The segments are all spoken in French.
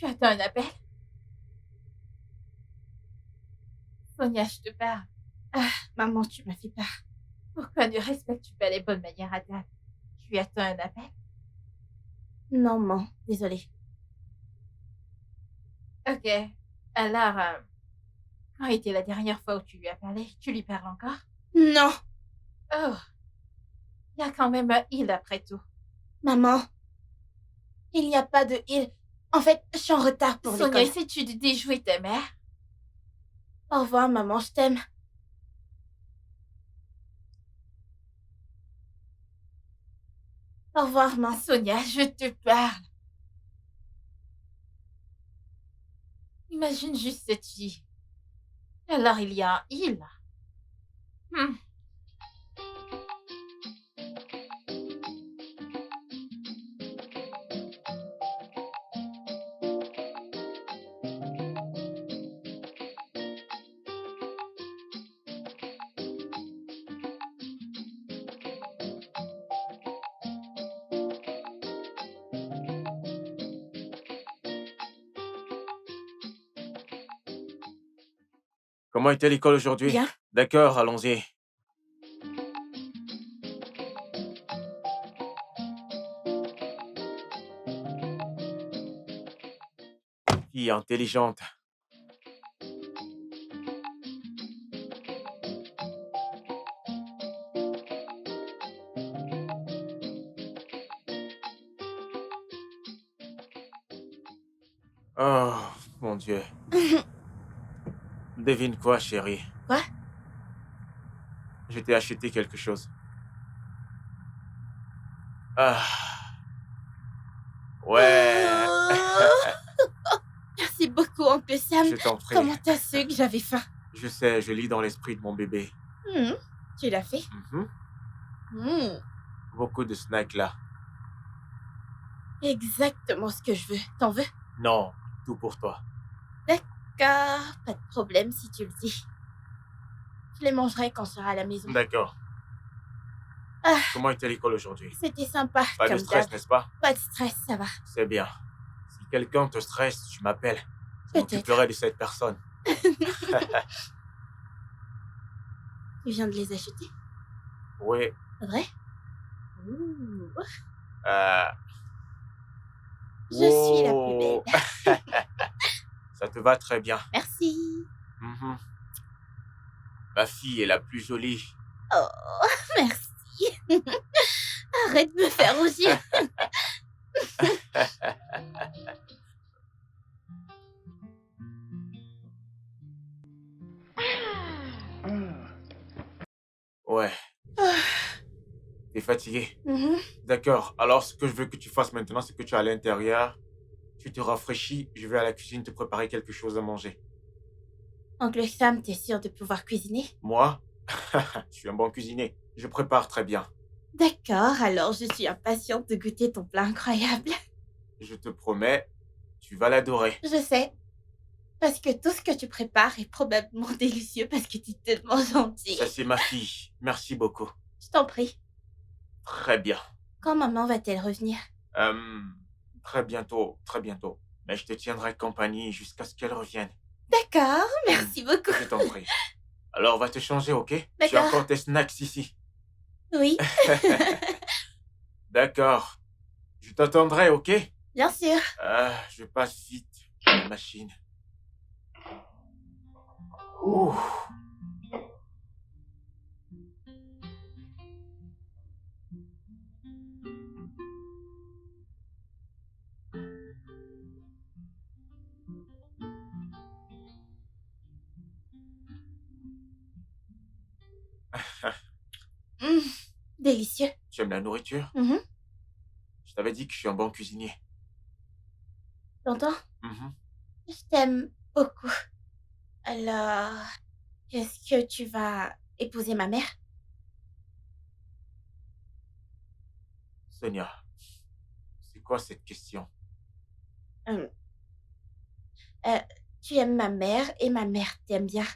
Tu attends un appel? Sonia, je te parle. Ah, maman, tu m'as fait peur. Pourquoi ne respectes-tu pas les bonnes manières à table? Tu attends un appel? Non, maman, désolée. Ok. Alors, quand était la dernière fois où tu lui as parlé? Tu lui parles encore? Non. Oh, il y a quand même un il après tout. Maman, il n'y a pas de il. En fait, je suis en retard pour l'école. Sonia, essaies-tu de déjouer ta mère? Au revoir, maman, je t'aime. Au revoir, maman. Sonia, je te parle. Imagine juste cette fille. Alors il y a un il. Hmm. Comment était l'école aujourd'hui? Bien. D'accord, allons-y. Fille intelligente. Oh, mon Dieu. Devine quoi, chérie? Quoi? Je t'ai acheté quelque chose. Ah. Ouais. Merci beaucoup, Oncle Sam. Je t'en prie. Comment t'as su que j'avais faim? Je sais, je lis dans l'esprit de mon bébé. Tu l'as fait? Beaucoup de snacks là. Exactement ce que je veux. T'en veux? Non, tout pour toi. D'accord, pas de problème si tu le dis. Je les mangerai quand je serai à la maison. D'accord. Ah, Comment était l'école aujourd'hui? c'était sympa. Pas de comme stress, d'hab. n'est-ce pas? Pas de stress, ça va. C'est bien. Si quelqu'un te stresse, tu m'appelles. Je Peut-être. m'occuperai de cette personne. Tu viens de les acheter? Oui. Vrai? Ouh. Je suis la plus Wow. belle. Ça te va très bien. Merci. Mhm. Ma fille est la plus jolie. Oh, merci. Arrête de me faire rougir. Ouais. T'es fatigué? D'accord. Alors, ce que je veux que tu fasses maintenant, c'est que tu es à l'intérieur. Tu te rafraîchis. Je vais à la cuisine te préparer quelque chose à manger. Oncle Sam, t'es sûr de pouvoir cuisiner? Moi? Je suis un bon cuisinier. Je prépare très bien. D'accord, alors je suis impatiente de goûter ton plat incroyable. Je te promets, tu vas l'adorer. Je sais. Parce que tout ce que tu prépares est probablement délicieux parce que tu es tellement gentil. Ça, c'est ma fille. Merci beaucoup. Je t'en prie. Très bien. Quand maman va-t-elle revenir? Très bientôt, très bientôt. Mais je te tiendrai compagnie jusqu'à ce qu'elle revienne. D'accord, merci beaucoup. Je t'en prie. Alors, va te changer, ok? Tu as D'accord. encore tes snacks ici. Oui, D'accord. Je t'attendrai, ok? bien sûr. Je passe vite. La machine. Ouh. Délicieux. Tu aimes la nourriture? Mhm. Je t'avais dit que je suis un bon cuisinier. T'entends? Mhm. Je t'aime beaucoup. Alors, est-ce que tu vas épouser ma mère? Sonia, c'est quoi cette question? Hum, Tu aimes ma mère et ma mère t'aime bien.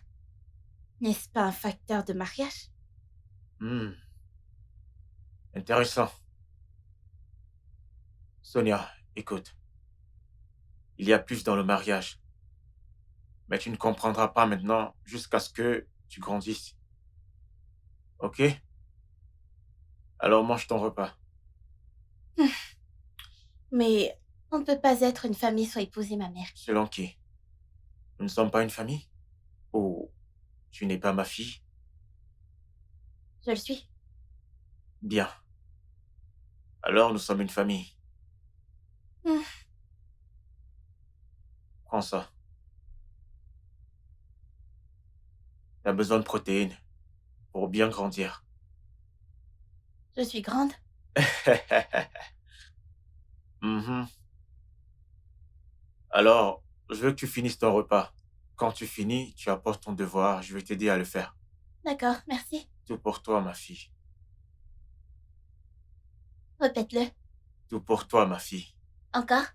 N'est-ce pas un facteur de mariage? Intéressant. Sonia, écoute. Il y a plus dans le mariage. Mais tu ne comprendras pas maintenant jusqu'à ce que tu grandisses. Ok? Alors mange ton repas. Mais on ne peut pas être une famille sans épouser ma mère. Selon qui? Nous ne sommes pas une famille? Ou tu n'es pas ma fille? Je le suis. Bien. Alors nous sommes une famille. Prends ça. Tu as besoin de protéines pour bien grandir. Je suis grande. Mhm. Alors, je veux que tu finisses ton repas. Quand tu finis, tu apportes ton devoir. Je vais t'aider à le faire. D'accord, merci. Tout pour toi, ma fille. Répète-le. Tout pour toi, ma fille. Encore?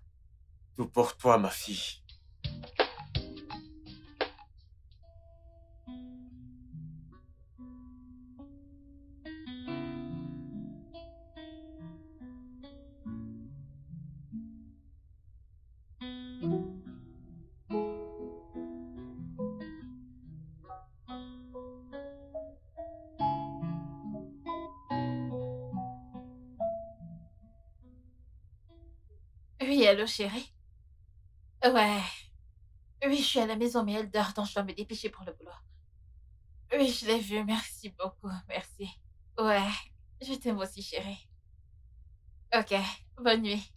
Tout pour toi, ma fille. Oui, allô, chérie? Ouais. Oui, je suis à la maison, mais elle dort, donc je dois me dépêcher pour le boulot. Oui, je l'ai vue, merci beaucoup, merci. Ouais, je t'aime aussi, chérie. Ok, bonne nuit.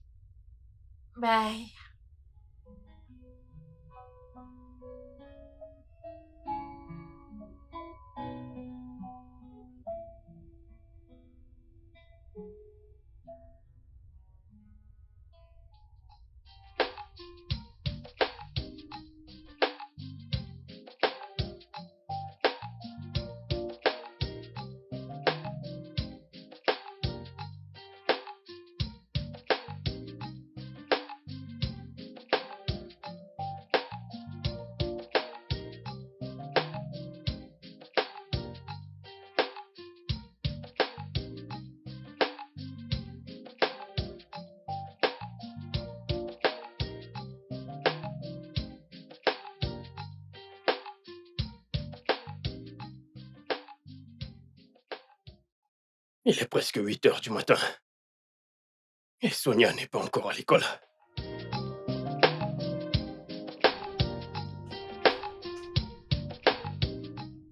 Bye. Il est presque 8 heures du matin. Et Sonia n'est pas encore à l'école.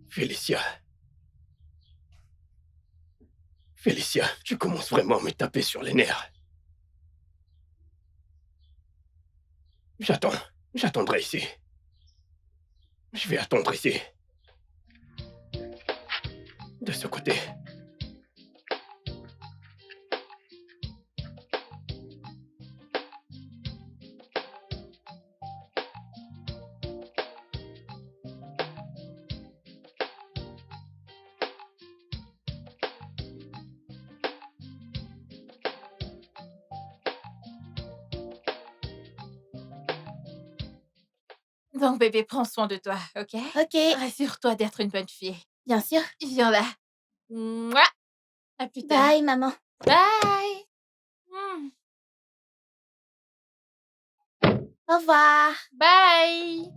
Félicia. Félicia, tu commences vraiment à me taper sur les nerfs. J'attendrai ici. Je vais attendre ici. De ce côté. Donc, bébé, prends soin de toi, ok? Ok, Rassure-toi d'être une bonne fille. bien sûr. Viens là. Mouah. À plus tard. Bye, maman. Bye. Hmm. Au revoir. Bye.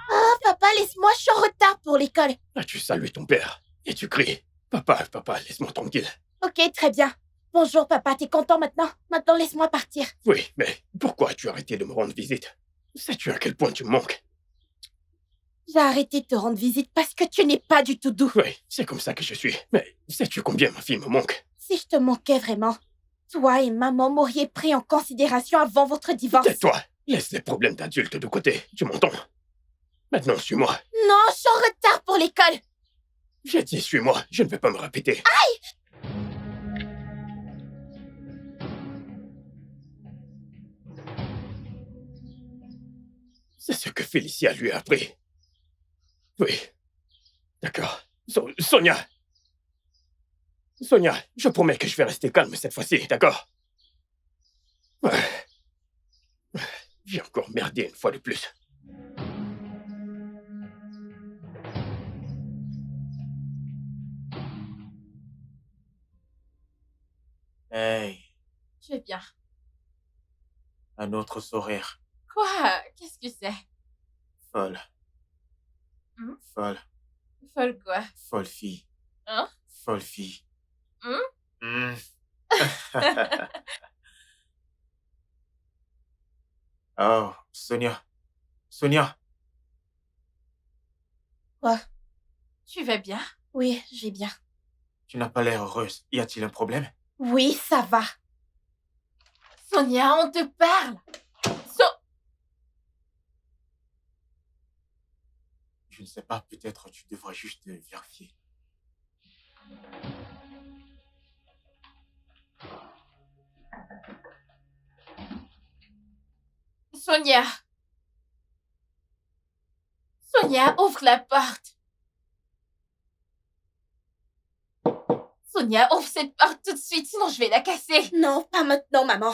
Oh, papa, laisse-moi, je suis en retard pour l'école. Là, tu salues ton père. Et tu cries. Papa, laisse-moi tranquille. Ok, très bien. Bonjour, papa, t'es content maintenant? Maintenant, laisse-moi partir. Oui, mais pourquoi as-tu arrêté de me rendre visite? Sais-tu à quel point tu me manques? J'ai arrêté de te rendre visite parce que tu n'es pas du tout doux. Oui, c'est comme ça que je suis. Mais sais-tu combien ma fille me manque? Si je te manquais vraiment, toi et maman m'auriez pris en considération avant votre divorce. Tais-toi. Laisse les problèmes d'adultes de côté. Tu m'entends? Maintenant, suis-moi. Non, je suis en retard pour l'école. J'ai dit suis-moi. Je ne vais pas me répéter. C'est ce que Félicia lui a appris. Oui. D'accord. Sonia! Sonia, je promets que je vais rester calme cette fois-ci, d'accord? J'ai encore merdé une fois de plus. Hey, Je vais bien. un autre sourire. Quoi? Qu'est-ce que c'est? Folle. Folle. Folle quoi? Folle fille. Hein? Folle fille. Hmm? Oh, Sonia. Sonia. Quoi? Tu vas bien? Oui, je vais bien. Tu n'as pas l'air heureuse. Y a-t-il un problème? Oui, ça va. Sonia, on te parle. Je ne sais pas, peut-être tu devrais juste vérifier. Sonia. Sonia, ouvre la porte. Sonia, ouvre cette porte tout de suite, sinon je vais la casser. Non, pas maintenant, maman.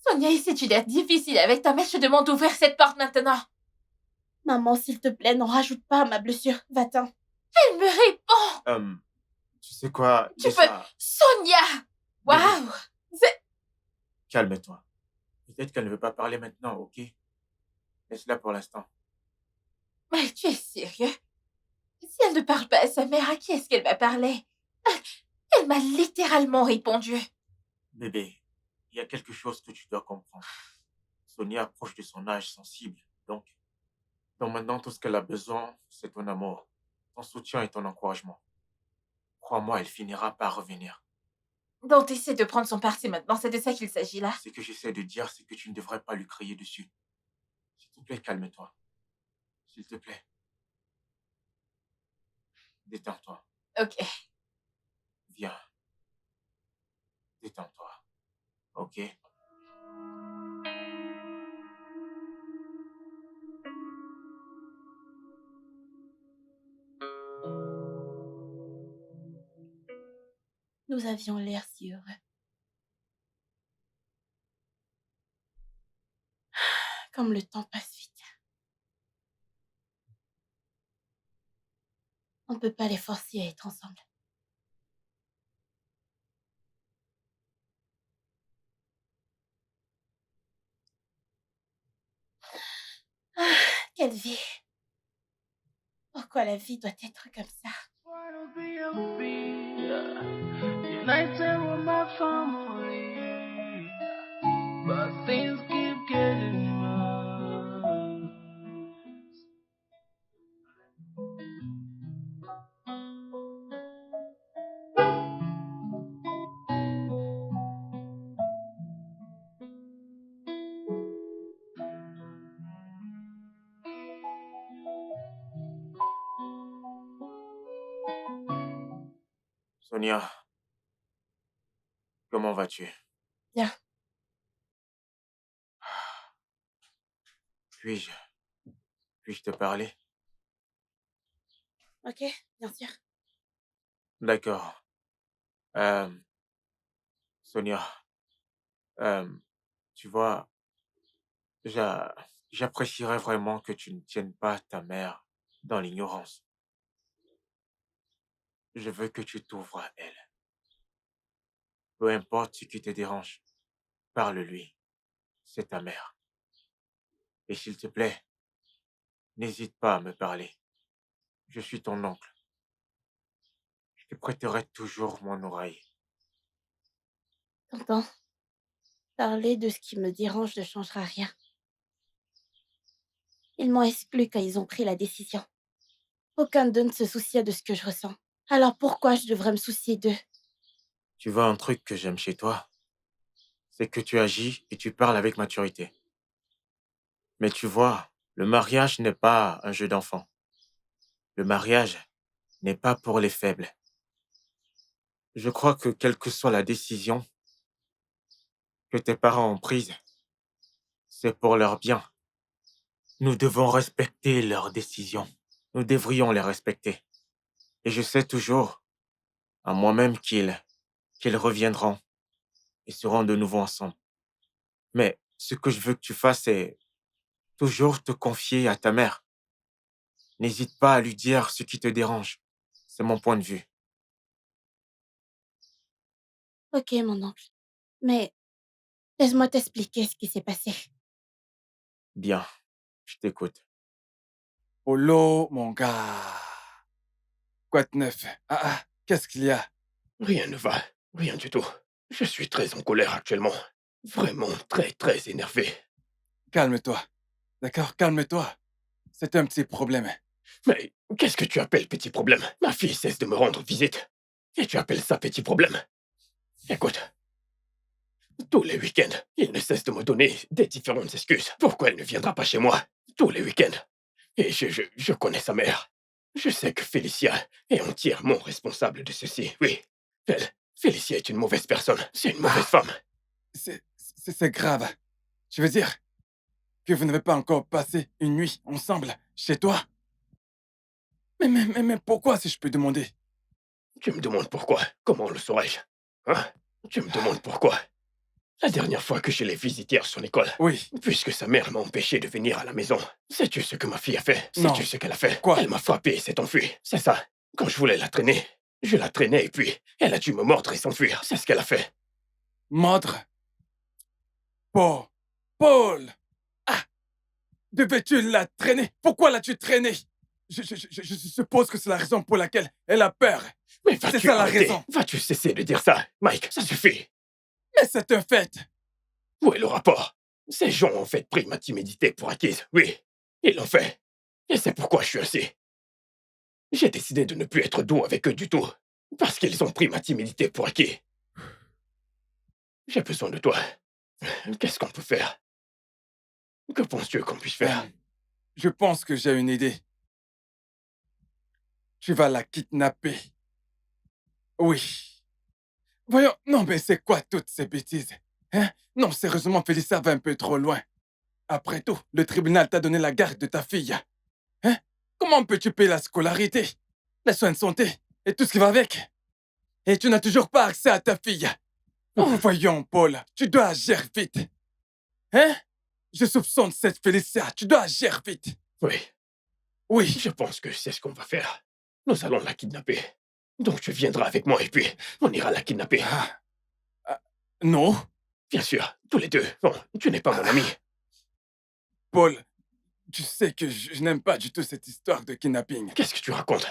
Sonia, essaie-tu d'être difficile avec ta mère? Je te demande d'ouvrir cette porte maintenant. Maman, s'il te plaît, n'en rajoute pas à ma blessure. Va-t'en. Elle me répond. Tu sais quoi? Tu peux... Sonia! Waouh! Calme-toi. Peut-être qu'elle ne veut pas parler maintenant, ok? Laisse-la pour l'instant. Mais tu es sérieux? Si elle ne parle pas à sa mère, à qui est-ce qu'elle va parler? Elle m'a littéralement répondu. Bébé, il y a quelque chose que tu dois comprendre. Sonia approche de son âge sensible, donc maintenant tout ce qu'elle a besoin, c'est ton amour, ton soutien et ton encouragement. Crois-moi, elle finira par revenir. Donc essaie de prendre son parti maintenant, c'est de ça qu'il s'agit là. Ce que j'essaie de dire, c'est que tu ne devrais pas lui crier dessus. S'il te plaît, calme-toi. S'il te plaît. Détends-toi. Ok. Viens. Détends-toi. Ok? Nous avions l'air si heureux. Comme le temps passe vite. On ne peut pas les forcer à être ensemble. Ah, quelle vie. Pourquoi la vie doit être comme ça? United with my family, but things keep getting worse. Sonia, comment vas-tu? Bien. Puis-je te parler? Ok, bien sûr. D'accord. Sonia, tu vois, j'apprécierais vraiment que tu ne tiennes pas ta mère dans l'ignorance. Je veux que tu t'ouvres à elle. Peu importe ce qui te dérange, parle-lui. C'est ta mère. Et s'il te plaît, n'hésite pas à me parler. Je suis ton oncle. Je te prêterai toujours mon oreille. Tonton, parler de ce qui me dérange ne changera rien. Ils m'ont exclu quand ils ont pris la décision. Aucun d'eux ne se souciait de ce que je ressens. Alors pourquoi je devrais me soucier d'eux? Tu vois un truc que j'aime chez toi? C'est que tu agis et tu parles avec maturité. Mais tu vois, le mariage n'est pas un jeu d'enfant. Le mariage n'est pas pour les faibles. Je crois que quelle que soit la décision que tes parents ont prise, c'est pour leur bien. Nous devons respecter leurs décisions. Nous devrions les respecter. Et je sais toujours, à moi-même, qu'ils reviendront et seront de nouveau ensemble. Mais ce que je veux que tu fasses, c'est toujours te confier à ta mère. N'hésite pas à lui dire ce qui te dérange. C'est mon point de vue. Ok, mon oncle. Mais laisse-moi t'expliquer ce qui s'est passé. Bien, je t'écoute. Polo, mon gars. Quoi de neuf? Qu'est-ce qu'il y a? Rien ne va. Rien du tout. Je suis très en colère actuellement. Vraiment très, très énervé. Calme-toi. D'accord, calme-toi. C'est un petit problème. Mais qu'est-ce que tu appelles petit problème? Ma fille cesse de me rendre visite. Et tu appelles ça petit problème? Écoute, tous les week-ends, il ne cesse de me donner des différentes excuses. Pourquoi elle ne viendra pas chez moi? Tous les week-ends. Et je connais sa mère. Je sais que Félicia est entièrement responsable de ceci, oui. Félicia est une mauvaise personne. C'est une mauvaise femme. C'est grave. Je veux dire que vous n'avez pas encore passé une nuit ensemble chez toi? Mais pourquoi, si je peux demander? Tu me demandes pourquoi? Comment le saurais-je? Hein? Tu me demandes pourquoi? La dernière fois que je l'ai visitée à son école, Oui. puisque sa mère m'a empêché de venir à la maison, sais-tu ce que ma fille a fait? Non. Sais-tu ce qu'elle a fait? Quoi? Elle m'a frappé et s'est enfuie. C'est ça. Quand je voulais la traîner, je la traînais et puis elle a dû me mordre et s'enfuir. C'est ce qu'elle a fait. Mordre? Paul! Devais-tu la traîner? Pourquoi l'as-tu traînée? Je suppose que c'est la raison pour laquelle elle a peur. Mais C'est vas-tu ça la arrêter? raison. Vas-tu cesser de dire ça? Mike, ça suffit. Mais c'est un fait. Où est le rapport? Ces gens ont fait pris ma timidité pour acquise. Oui, ils l'ont fait. Et c'est pourquoi je suis ainsi. J'ai décidé de ne plus être doux avec eux du tout. Parce qu'ils ont pris ma timidité pour acquis. J'ai besoin de toi. Qu'est-ce qu'on peut faire? Que penses-tu qu'on puisse faire? Je pense que j'ai une idée. Tu vas la kidnapper. Oui. Voyons, non mais c'est quoi toutes ces bêtises? Hein? Non, sérieusement, Félicia va un peu trop loin. Après tout, le tribunal t'a donné la garde de ta fille. Hein? Comment peux-tu payer la scolarité, les soins de santé et tout ce qui va avec? Et tu n'as toujours pas accès à ta fille. Oh, voyons, Paul, tu dois agir vite. Hein? Je soupçonne cette Félicia, tu dois agir vite. Oui, Oui. je pense que c'est ce qu'on va faire. Nous allons la kidnapper. Donc tu viendras avec moi et puis on ira la kidnapper. Non. Bien sûr, tous les deux. Bon, tu n'es pas mon ami. Paul, tu sais que je n'aime pas du tout cette histoire de kidnapping. Qu'est-ce que tu racontes?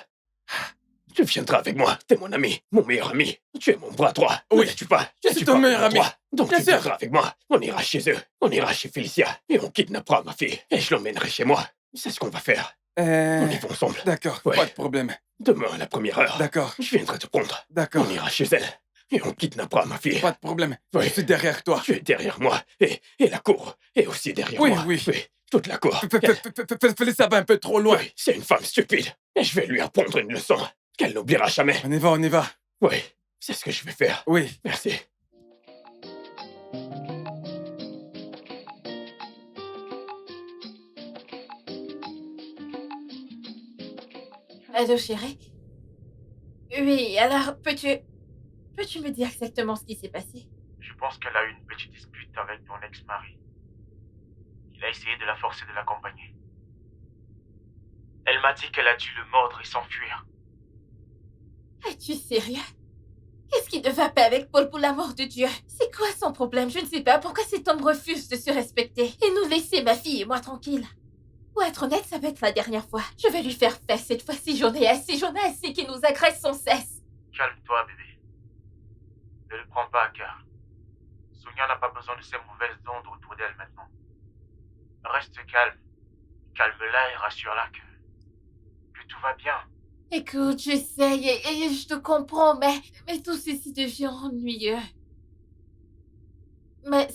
Tu viendras avec moi, t'es mon ami, mon meilleur ami. Tu es mon bras droit. Oui. Ne tu pas? Je suis ton meilleur ami. Donc Bien tu sûr. viendras avec moi. On ira chez eux. On ira chez Félicia. Et on kidnappera ma fille. Et je l'emmènerai chez moi. C'est ce qu'on va faire. On y va ensemble. D'accord, Ouais. pas de problème. Demain, à la première heure. D'accord, Je viendrai te prendre. d'accord. On ira chez elle. Et on kidnappera ma fille. Pas de problème. Oui. Je suis derrière toi. Tu es derrière moi. Et la cour est aussi derrière Oui, moi. oui. Toute la cour. Félicia va un peu trop loin. Oui, c'est une femme stupide. Et je vais lui apprendre une leçon qu'elle n'oubliera jamais. On y va. Oui, c'est ce que je vais faire. Oui. Merci. Allô, chérie? Oui, alors, peux-tu me dire exactement ce qui s'est passé? Je pense qu'elle a eu une petite dispute avec ton ex-mari. Il a essayé de la forcer de l'accompagner. Elle m'a dit qu'elle a dû le mordre et s'enfuir. Es-tu sérieux? Qu'est-ce qui ne va pas avec Paul pour l'amour de Dieu? C'est quoi son problème? Je ne sais pas pourquoi cet homme refuse de se respecter et nous laisser ma fille et moi tranquille. Pour être honnête, ça va être la dernière fois. Je vais lui faire faire cette fois-ci, j'en ai assez qu'il nous agresse sans cesse. Calme-toi, bébé. Ne le prends pas à cœur. Sonia n'a pas besoin de ces mauvaises ondes autour d'elle maintenant. Reste calme. Calme-la et rassure-la que tout va bien. Écoute, j'essaye et je te comprends, mais tout ceci devient ennuyeux. Mais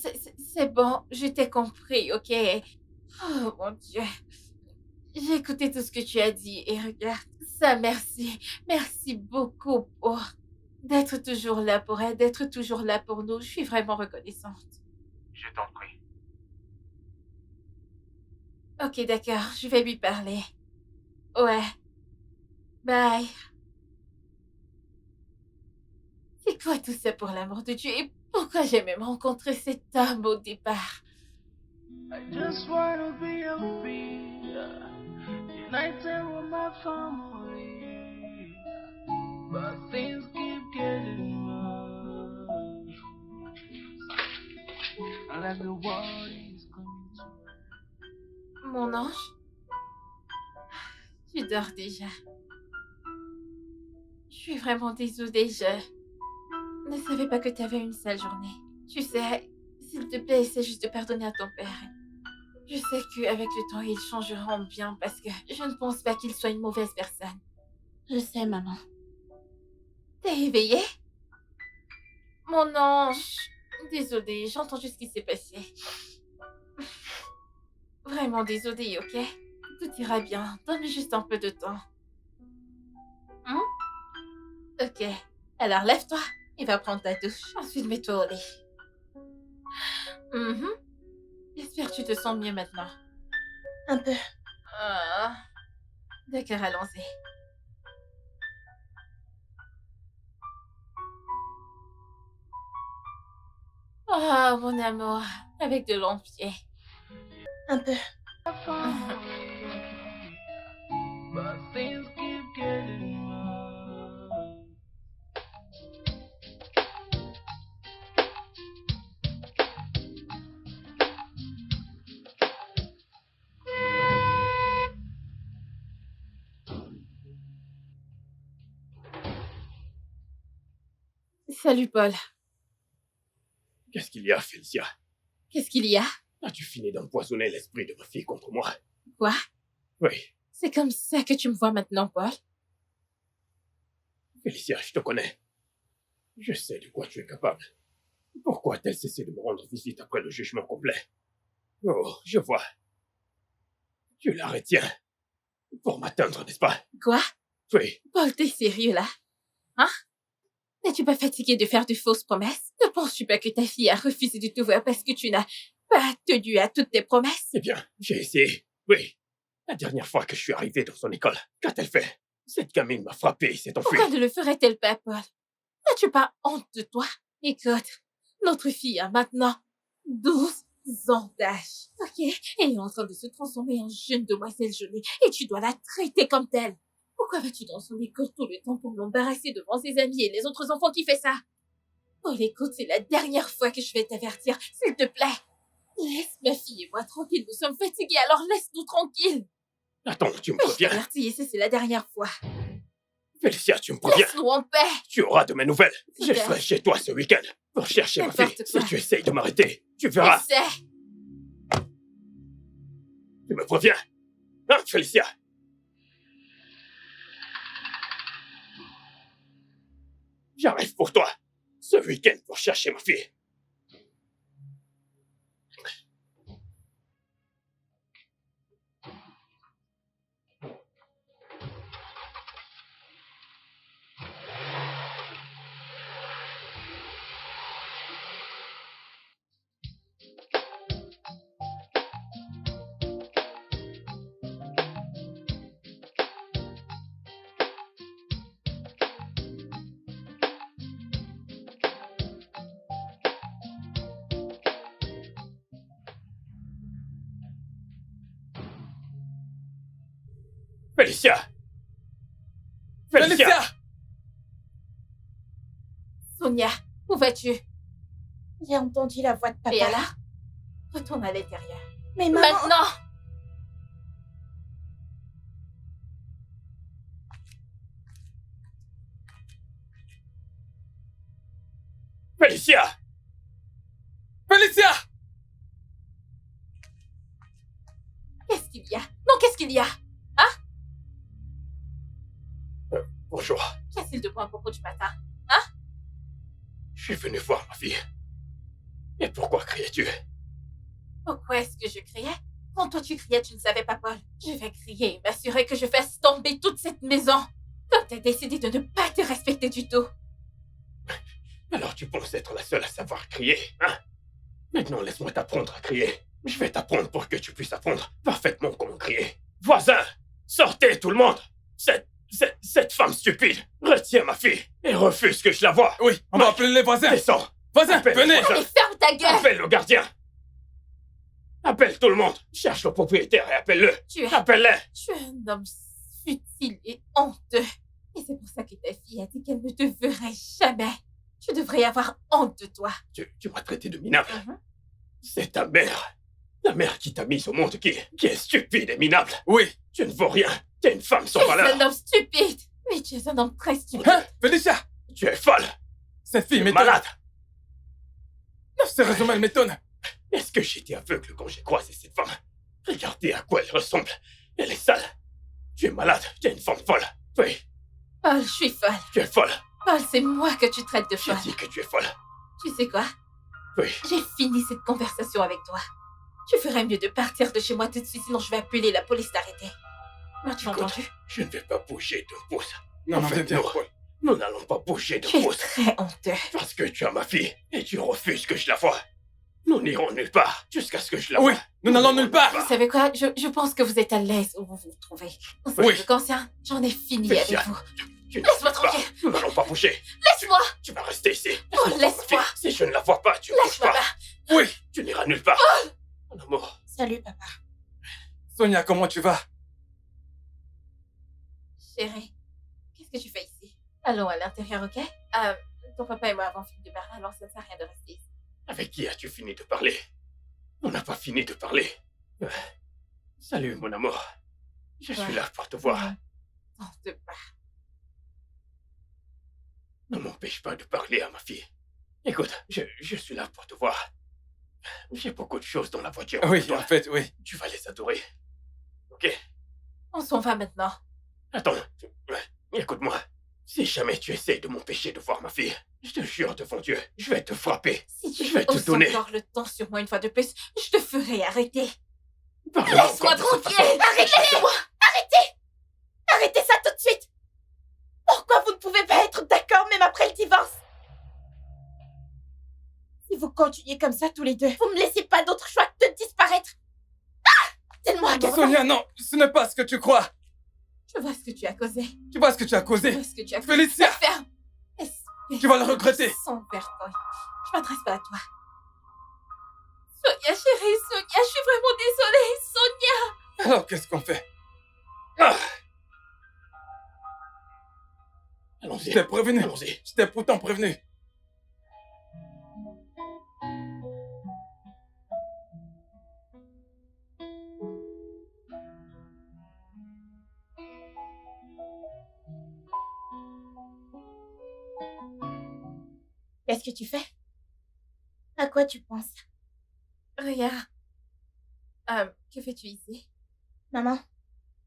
c'est bon, je t'ai compris, ok? Oh mon Dieu. J'ai écouté tout ce que tu as dit et regarde, ça merci. Merci beaucoup pour d'être toujours là pour elle, d'être toujours là pour nous. Je suis vraiment reconnaissante. Je t'en prie. Ok, d'accord, je vais lui parler. Ouais. Bye. C'est quoi tout ça pour l'amour de Dieu? Et pourquoi j'ai même rencontré cet homme au départ? I just wanna be happy, united with my family, but things keep getting worse. I like the world is coming to. Mon ange? Tu dors déjà. Je suis vraiment désolée, je ne savais pas que tu avais une sale journée. Tu sais, s'il te plaît, essaie juste de pardonner à ton père. Je sais qu'avec le temps, il changera en bien parce que je ne pense pas qu'il soit une mauvaise personne. Je sais, maman. T'es éveillée? Mon ange. Désolée, j'ai entendu ce qui s'est passé. Vraiment désolée, ok? Tout ira bien. Donne-lui juste un peu de temps. Ok. Alors, lève-toi et va prendre ta douche. Ensuite, mets-toi au lit. J'espère que tu te sens mieux maintenant. Un peu. Ah. D'accord, allons-y. Ah, mon amour, avec de longs pieds. Un peu. But things keep getting worse. Salut, Paul. Qu'est-ce qu'il y a, Félicia? Qu'est-ce qu'il y a? As-tu fini d'empoisonner l'esprit de ma fille contre moi? Quoi? Oui. C'est comme ça que tu me vois maintenant, Paul? Félicia, je te connais. Je sais de quoi tu es capable. Pourquoi a-t-elle cessé de me rendre visite après le jugement complet? Oh, je vois. Tu la retiens. Pour m'atteindre, n'est-ce pas? Quoi? Oui. Paul, t'es sérieux, là? Hein? N'es-tu pas fatigué de faire de fausses promesses? Ne penses-tu pas que ta fille a refusé de te voir parce que tu n'as pas tenu à toutes tes promesses? Eh bien, j'ai essayé. Oui. La dernière fois que je suis arrivé dans son école, qu'a-t-elle fait? Cette gamine m'a frappé et s'est enfuie. Pourquoi ne le ferait-elle pas, Paul? N'as-tu pas honte de toi? Écoute, notre fille a maintenant 12 ans d'âge, ok? Et elle est en train de se transformer en jeune demoiselle jolie et tu dois la traiter comme telle. Pourquoi vas-tu dans son école tout le temps pour l'embarrasser devant ses amis et les autres enfants qui font ça? Paul, écoute, c'est la dernière fois que je vais t'avertir, s'il te plaît. Laisse ma fille et moi tranquille, nous sommes fatigués, alors laisse-nous tranquilles. Attends, tu me Je préviens. t'avertis, et c'est la dernière fois. Félicia, tu me préviens. Laisse-nous en paix. Tu auras de mes nouvelles. Je Super. serai chez toi ce week-end pour chercher ma fille. N'importe quoi. Si tu essayes de m'arrêter, tu verras. Je sais. Tu me préviens. Hein, Félicia? J'arrive pour toi ce week-end pour chercher ma fille. Félicia! Félicia! Sonia, où vas-tu? J'ai entendu la voix de papa. Et alors? Retourne à l'intérieur. Mais maman... Maintenant! Félicia! Félicia! Qu'est-ce qu'il y a? Non, qu'est-ce qu'il y a? Bonjour. Qu'a-t-il de bon à propos du matin? Je suis venu voir ma fille. Et pourquoi criais-tu? Pourquoi est-ce que je criais? Quand toi tu criais, tu ne savais pas, Paul. Je vais crier et m'assurer que je fasse tomber toute cette maison. Comme t'as décidé de ne pas te respecter du tout. Alors tu penses être la seule à savoir crier, hein? Maintenant laisse-moi t'apprendre à crier. Je vais t'apprendre pour que tu puisses apprendre parfaitement comment crier. Voisins, sortez tout le monde! Cette Cette femme stupide retient ma fille et refuse que je la voie. Oui, on va appeler les voisins. Descends. Voisins, Appelle venez. les voisins. Mais ferme ta gueule! Appelle le gardien. Appelle tout le monde. Cherche le propriétaire et appelle-le. Appelle-le. Tu es un homme futile et honteux. Et c'est pour ça que ta fille a dit qu'elle ne te verrait jamais. Tu devrais avoir honte de toi. Tu m'as traité de minable. C'est ta mère. La mère qui t'a mise au monde qui est stupide et minable. Oui. Tu ne vaux rien. T'es une femme sans Tu es valeur. un homme stupide. Oui, tu es un homme très stupide. Hein, Felicia, Tu es folle. cette fille Tu es m'étonne. malade. Sérieusement, elle m'étonne. Est-ce que j'étais aveugle quand j'ai croisé cette femme? Regardez à quoi elle ressemble. Elle est sale. Tu es malade. Tu es une femme folle. Oui, Paul, je suis folle. tu es folle. Paul, c'est moi que tu traites de J'ai folle. dit que tu es folle. Tu sais quoi? Oui. J'ai fini cette conversation avec toi. Tu ferais mieux de partir de chez moi tout de suite, sinon je vais appeler la police t'arrêter. M'as-tu Écoute, entendu? je ne vais pas bouger d'un pouce. Non, non, viens, non. Paul. Nous n'allons pas bouger d'un Tu es pouce. très honteux. Parce que tu as ma fille et tu refuses que je la voie. Nous n'irons nulle part jusqu'à ce que je la Oui, voie. nous n'allons nulle part. Vous savez quoi? Je pense que vous êtes à l'aise où vous vous trouvez. En ce Oui. qui me concerne, j'en ai fini Félicia, avec vous. Tu ne Laisse-moi bouges pas. tranquille. Nous n'allons pas bouger. Laisse-moi! Tu vas rester ici. Oh, ma laisse-moi. fille. Si je ne la vois pas, tu ne bouges Laisse-moi pas. là. Oui. Tu n'iras nulle part. Mon amour. Salut, papa. Sonia, comment tu vas? Chérie, qu'est-ce que tu fais ici? Allons à l'intérieur, ok? Ton papa et moi avons fini de parler, alors ça ne sert à rien de rester ici. Avec qui as-tu fini de parler? On n'a pas fini de parler. Salut, mon amour. Je suis là pour te voir. On te bat. Ne m'empêche pas de parler à ma fille. Écoute, je suis là pour te voir. J'ai beaucoup de choses dans la voiture. pour Oui, toi. en fait, oui. Tu vas les adorer. Ok? On s'en va maintenant. Attends. Écoute-moi. Si jamais tu essayes de m'empêcher de voir ma fille, je te jure devant Dieu, je vais te frapper. Si tu Je vais te oses donner. encore le temps sur moi une fois de plus, je te ferai arrêter. Parle-moi Laisse-moi encore de cette tranquille! façon. Arrêtez-moi! Arrêtez! Arrêtez ça tout de suite! Pourquoi vous ne pouvez pas être d'accord même après le divorce? Si vous continuez comme ça tous les deux, vous me laissez pas d'autre choix que de disparaître. Ah! Tellement agaçant. Sonia, non, ce n'est pas ce que tu crois. Je vois ce que tu as causé. Tu vois ce que tu as Je causé. vois ce que tu as fait. Félicia! Ferme! Tu vas le regretter. Sans vergogne. Je m'adresse pas à toi. Sonia, chérie, Sonia, je suis vraiment désolée. Sonia! Alors, qu'est-ce qu'on fait? Ah. Je Allons-y. t'ai prévenu. Allons-y. Je t'ai pourtant prévenu. Qu'est-ce que tu fais? À quoi tu penses? Regarde. Que fais-tu ici? Maman,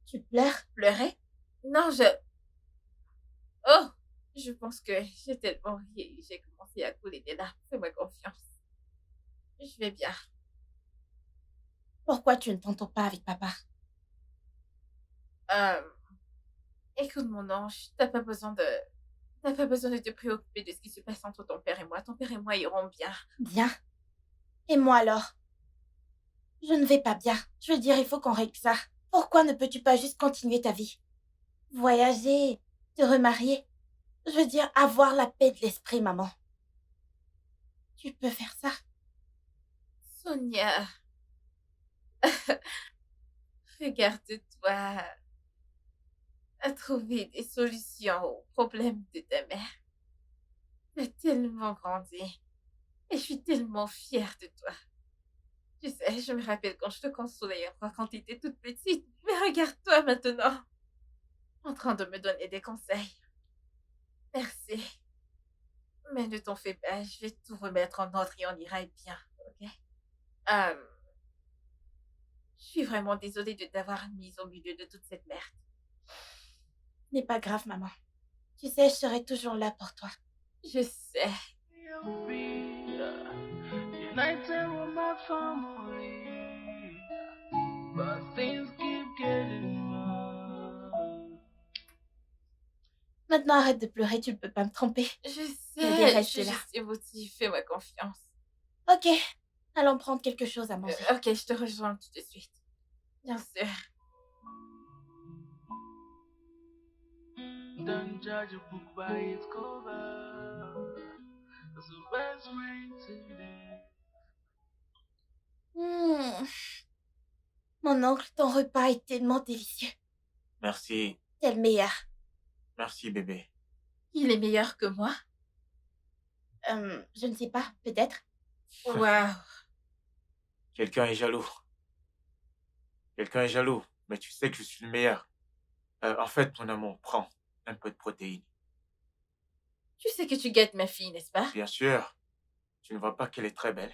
tu pleures? Pleurer? Non, Oh! Je pense que j'ai tellement ri et j'ai commencé à couler des larmes. Fais-moi confiance. Je vais bien. Pourquoi tu ne t'entends pas avec papa? Écoute mon ange, t'as pas besoin de te préoccuper de ce qui se passe entre ton père et moi. Ton père et moi iront bien. Bien. Et moi alors? Je ne vais pas bien. Je veux dire, il faut qu'on règle ça. Pourquoi ne peux-tu pas juste continuer ta vie? Voyager, te remarier. Je veux dire, avoir la paix de l'esprit, maman. Tu peux faire ça? Sonia. Regarde-toi à trouver des solutions aux problèmes de ta mère. Tu as tellement grandi et je suis tellement fière de toi. Tu sais, je me rappelle quand je te consolais encore quand tu étais toute petite. Mais regarde-toi maintenant, en train de me donner des conseils. Merci. Mais ne t'en fais pas, je vais tout remettre en ordre et on ira bien, ok? Je suis vraiment désolée de t'avoir mise au milieu de toute cette merde. Ce n'est pas grave, maman. Tu sais, je serai toujours là pour toi. Je sais. You'll be united with my family, but things keep getting worse. Maintenant, arrête de pleurer, tu ne peux pas me tromper. Je Il y a des sais, restes je suis là. juste émotive, fais-moi confiance. Ok, allons prendre quelque chose à manger. Ok, je te rejoins tout de suite. Bien sûr. don't judge a book by its cover. That's the best way to live. Mon oncle, ton repas est tellement délicieux. Merci. C'est le meilleur. Merci, bébé. Il est meilleur que moi. Je ne sais pas, peut-être. Waouh. Quelqu'un est jaloux. Quelqu'un est jaloux, mais tu sais que je suis le meilleur. En fait, mon amour, prends un peu de protéines. Tu sais que tu gâtes ma fille, n'est-ce pas? Bien sûr, tu ne vois pas qu'elle est très belle.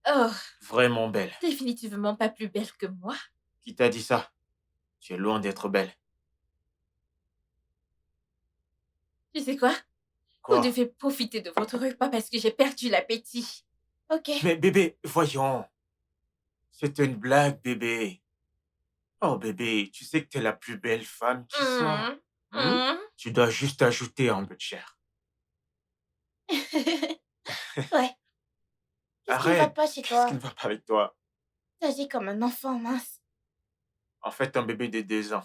Oh, Vraiment belle. définitivement pas plus belle que moi. Qui t'a dit ça? Tu es loin d'être belle. Tu sais quoi? Quoi? Vous devez profiter de votre repas parce que j'ai perdu l'appétit. Ok. Mais bébé, voyons. C'était une blague, bébé. Oh bébé, tu sais que t'es la plus belle femme qui soit. Tu dois juste ajouter un peu de chair. Ouais. Qu'est-ce qui ne va Arrête. pas chez Qu'est-ce toi? qui ne va pas avec toi? T'agis comme un enfant mince. En fait, un bébé de 2 ans.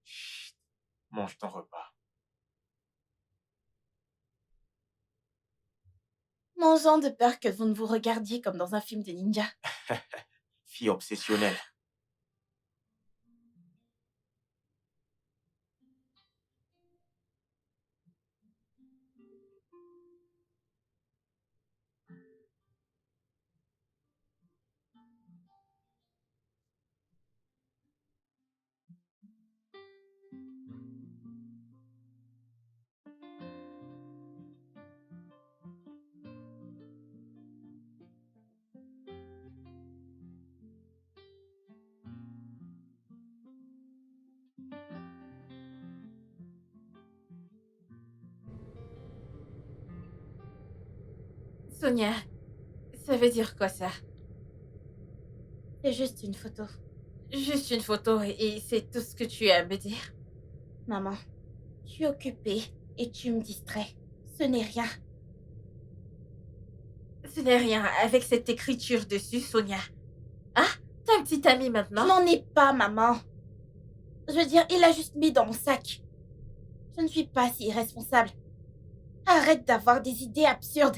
Chut. Mange ton repas. Mangeant de peur que vous ne vous regardiez comme dans un film de ninja. Fille obsessionnelle. Sonia, ça veut dire quoi ça? C'est juste une photo. Juste une photo et c'est tout ce que tu as à me dire? Maman, je suis occupée et tu me distrais. Ce n'est rien. Ce n'est rien avec cette écriture dessus, Sonia. Hein? T'as un petit ami Je maintenant? n'en ai pas, maman. Je veux dire, il l'a juste mis dans mon sac. Je ne suis pas si irresponsable. Arrête d'avoir des idées absurdes.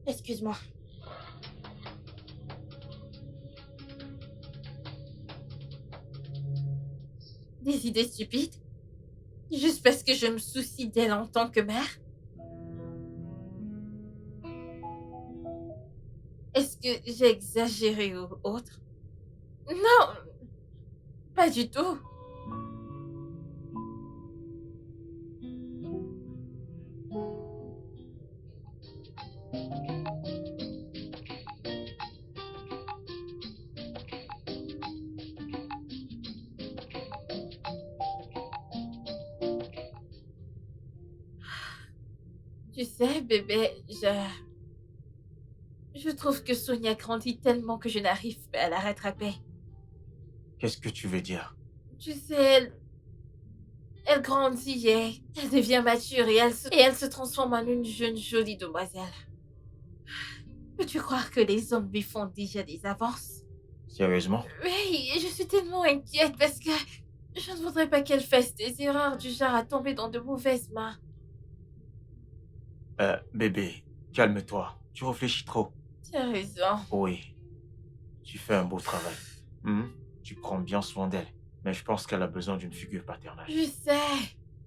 Excuse-moi. Des idées stupides? Juste parce que je me soucie d'elle en tant que mère? Est-ce que j'ai exagéré ou autre? Non, pas du tout. Tu sais, bébé, je trouve que Sonia grandit tellement que je n'arrive pas à la rattraper. Qu'est-ce que tu veux dire? Tu sais, elle grandit et elle devient mature et elle se transforme en une jeune jolie demoiselle. Peux-tu croire que les hommes lui font déjà des avances? Sérieusement? Oui, et je suis tellement inquiète parce que je ne voudrais pas qu'elle fasse des erreurs du genre à tomber dans de mauvaises mains. Bébé, calme-toi. Tu réfléchis trop. Tu as raison. Oui, tu fais un beau travail. Tu prends bien soin d'elle. Mais je pense qu'elle a besoin d'une figure paternelle. Je sais.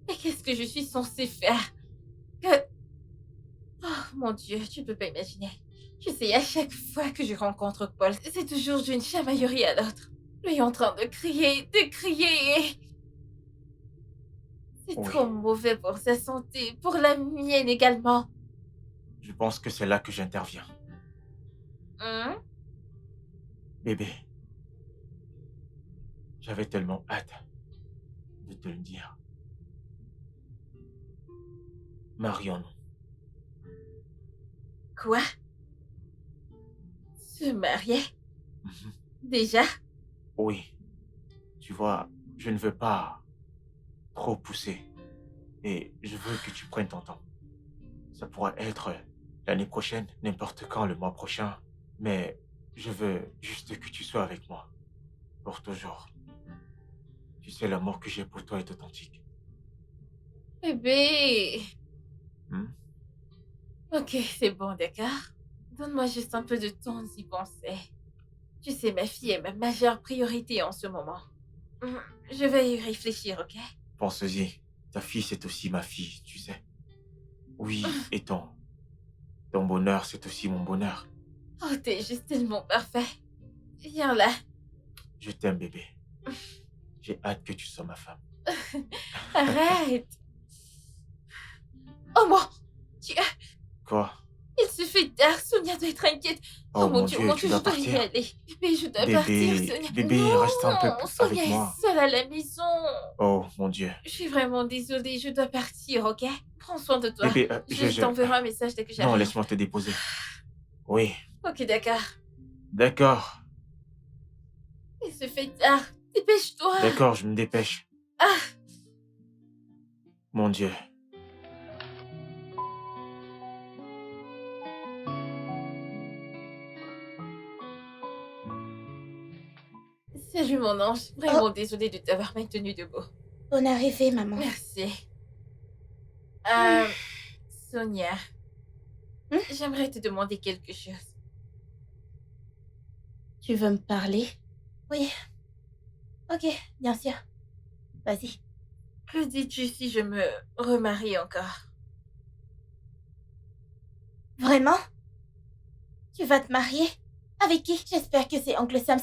Mais qu'est-ce que je suis censée faire? Que... Oh mon Dieu, tu ne peux pas imaginer. Tu sais, à chaque fois que je rencontre Paul, c'est toujours d'une chamaillerie à l'autre. Lui en train de crier et... C'est Oui. trop mauvais pour sa santé, pour la mienne également. Je pense que c'est là que j'interviens. Bébé, j'avais tellement hâte de te le dire. Marions-nous. Quoi? Se marier? Mhm. Déjà? Oui. Tu vois, je ne veux pas trop pousser. Et je veux que tu prennes ton temps. Ça pourrait être l'année prochaine, n'importe quand, le mois prochain. Mais je veux juste que tu sois avec moi. Pour toujours. Tu sais, l'amour que j'ai pour toi est authentique. Bébé. Hmm? Ok, c'est bon, d'accord. Donne-moi juste un peu de temps d'y penser. Tu sais, ma fille est ma majeure priorité en ce moment. Je vais y réfléchir, ok? Pense-y. Ta fille, c'est aussi ma fille, tu sais. Oui, et ton bonheur, c'est aussi mon bonheur. Oh, t'es juste tellement parfait. Viens là. Je t'aime, bébé. J'ai hâte que tu sois ma femme. Arrête. Oh mon Dieu. Quoi? Il se fait tard. Sonia doit être inquiète. Oh mon Dieu, Dieu, tu je dois dois y partir. aller. Bébé, je dois partir, Sonia. Bébé, Non, reste un peu Sonia avec moi. est seule à la maison. Oh mon Dieu. Je suis vraiment désolée. Je dois partir, ok? Prends soin de toi. Bébé, je t'enverrai un message dès que j'arrive. Non, laisse-moi te déposer. Oui, Ok, d'accord. d'accord. Il se fait tard. Dépêche-toi. D'accord, je me dépêche. Ah. Mon Dieu. Salut mon ange. Vraiment désolée de t'avoir maintenu debout. Bonne arrivée, maman. Merci. Sonia. J'aimerais te demander quelque chose. Tu veux me parler? Oui. Ok, bien sûr. Vas-y. Que dis-tu si je me remarie encore? Vraiment? Tu vas te marier? Avec qui? J'espère que c'est Oncle Sam,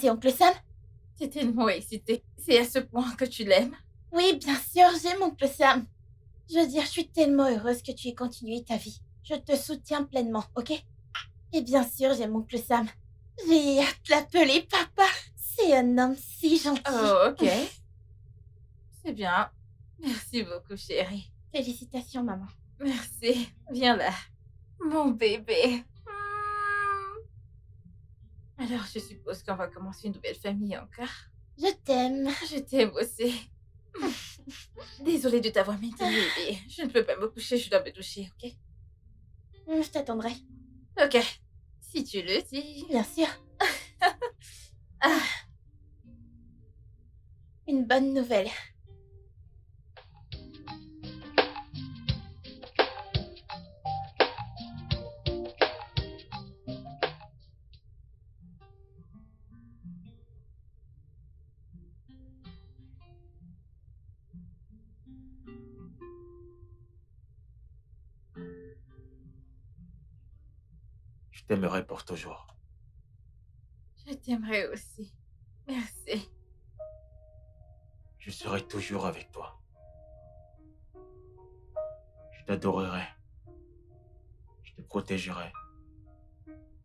T'es tellement excitée. C'est à ce point que tu l'aimes? Oui, bien sûr, j'aime Oncle Sam. Je veux dire, je suis tellement heureuse que tu aies continué ta vie. Je te soutiens pleinement, ok? Et bien sûr, j'aime Oncle Sam. J'ai hâte de l'appeler papa. C'est un homme si gentil. Oh, ok. C'est bien. Merci beaucoup, chérie. Félicitations, maman. Merci. Viens là. Mon bébé. Alors, je suppose qu'on va commencer une nouvelle famille encore. Je t'aime. Je t'aime aussi. Désolée de t'avoir maintenue, bébé. Je ne peux pas me coucher, je dois me doucher, ok? Je t'attendrai. Ok. Si tu le dis. Bien sûr. Une bonne nouvelle. Je t'aimerai pour toujours. Je t'aimerai aussi. Merci. Je serai toujours avec toi. Je t'adorerai. Je te protégerai.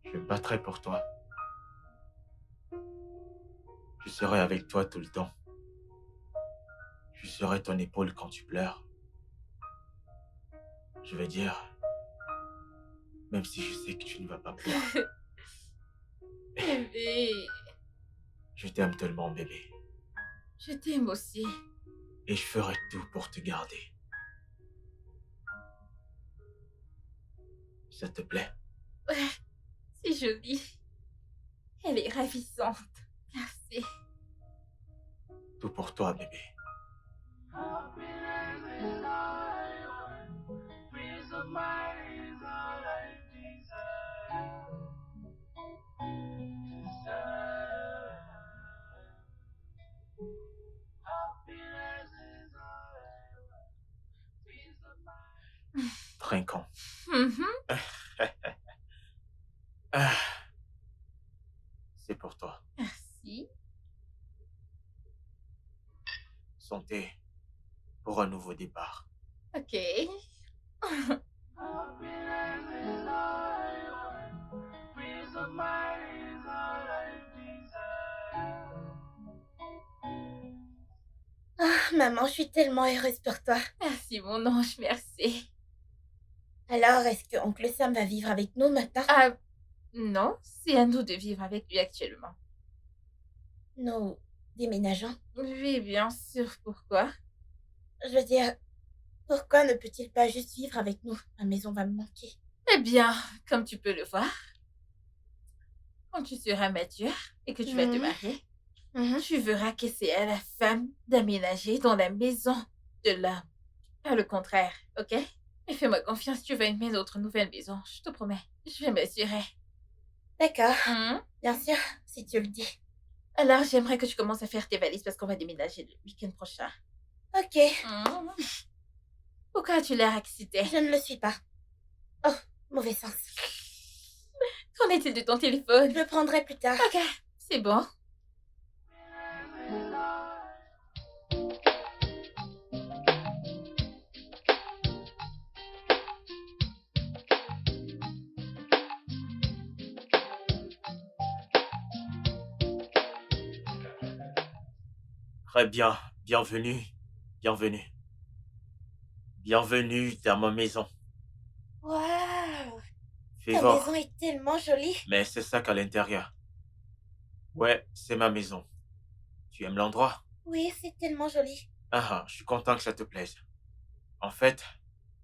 Je me battrai pour toi. Je serai avec toi tout le temps. Je serai ton épaule quand tu pleures. Je vais dire, même si je sais que tu ne vas pas pleurer. Bébé. Je t'aime tellement, bébé. Je t'aime aussi. Et je ferai tout pour te garder. Ça te plaît? Ouais, c'est joli. Elle est ravissante. Merci. Tout pour toi, bébé. Peace of mind is all I desire. Happiness is all I want. Peace of mind. Trinquons. Ah. C'est pour toi. Merci. Santé pour un nouveau départ. Ok. Happiness is all I want. Peace of mind is all I desire. Maman, je suis tellement heureuse pour toi. Merci, mon ange, merci. Alors, est-ce que Oncle Sam va vivre avec nous maintenant? Non, c'est à nous de vivre avec lui actuellement. Nous déménageons? Oui, bien sûr. Pourquoi? Je veux dire, pourquoi ne peut-il pas juste vivre avec nous? La maison va me manquer. Eh bien, comme tu peux le voir, quand tu seras mature et que tu vas te marier, Tu verras que c'est à la femme d'aménager dans la maison de l'homme. Pas le contraire, ok? Mais fais-moi confiance, tu vas aimer notre nouvelle maison, je te promets. Je vais m'assurer. D'accord. Bien sûr, si tu le dis. Alors, j'aimerais que tu commences à faire tes valises parce qu'on va déménager le week-end prochain. Ok. Pourquoi as-tu l'air excitée? Je ne le suis pas. Oh, mauvais sens. Qu'en est-il de ton téléphone? Je le prendrai plus tard. Ok, c'est bon. Très bien. Bienvenue. Bienvenue. Bienvenue dans ma maison. Waouh! Fais Ta voir. maison est tellement jolie. Mais c'est ça qu'à l'intérieur. Ouais, c'est ma maison. Tu aimes l'endroit? Oui, c'est tellement joli. Ah, je suis content que ça te plaise. En fait,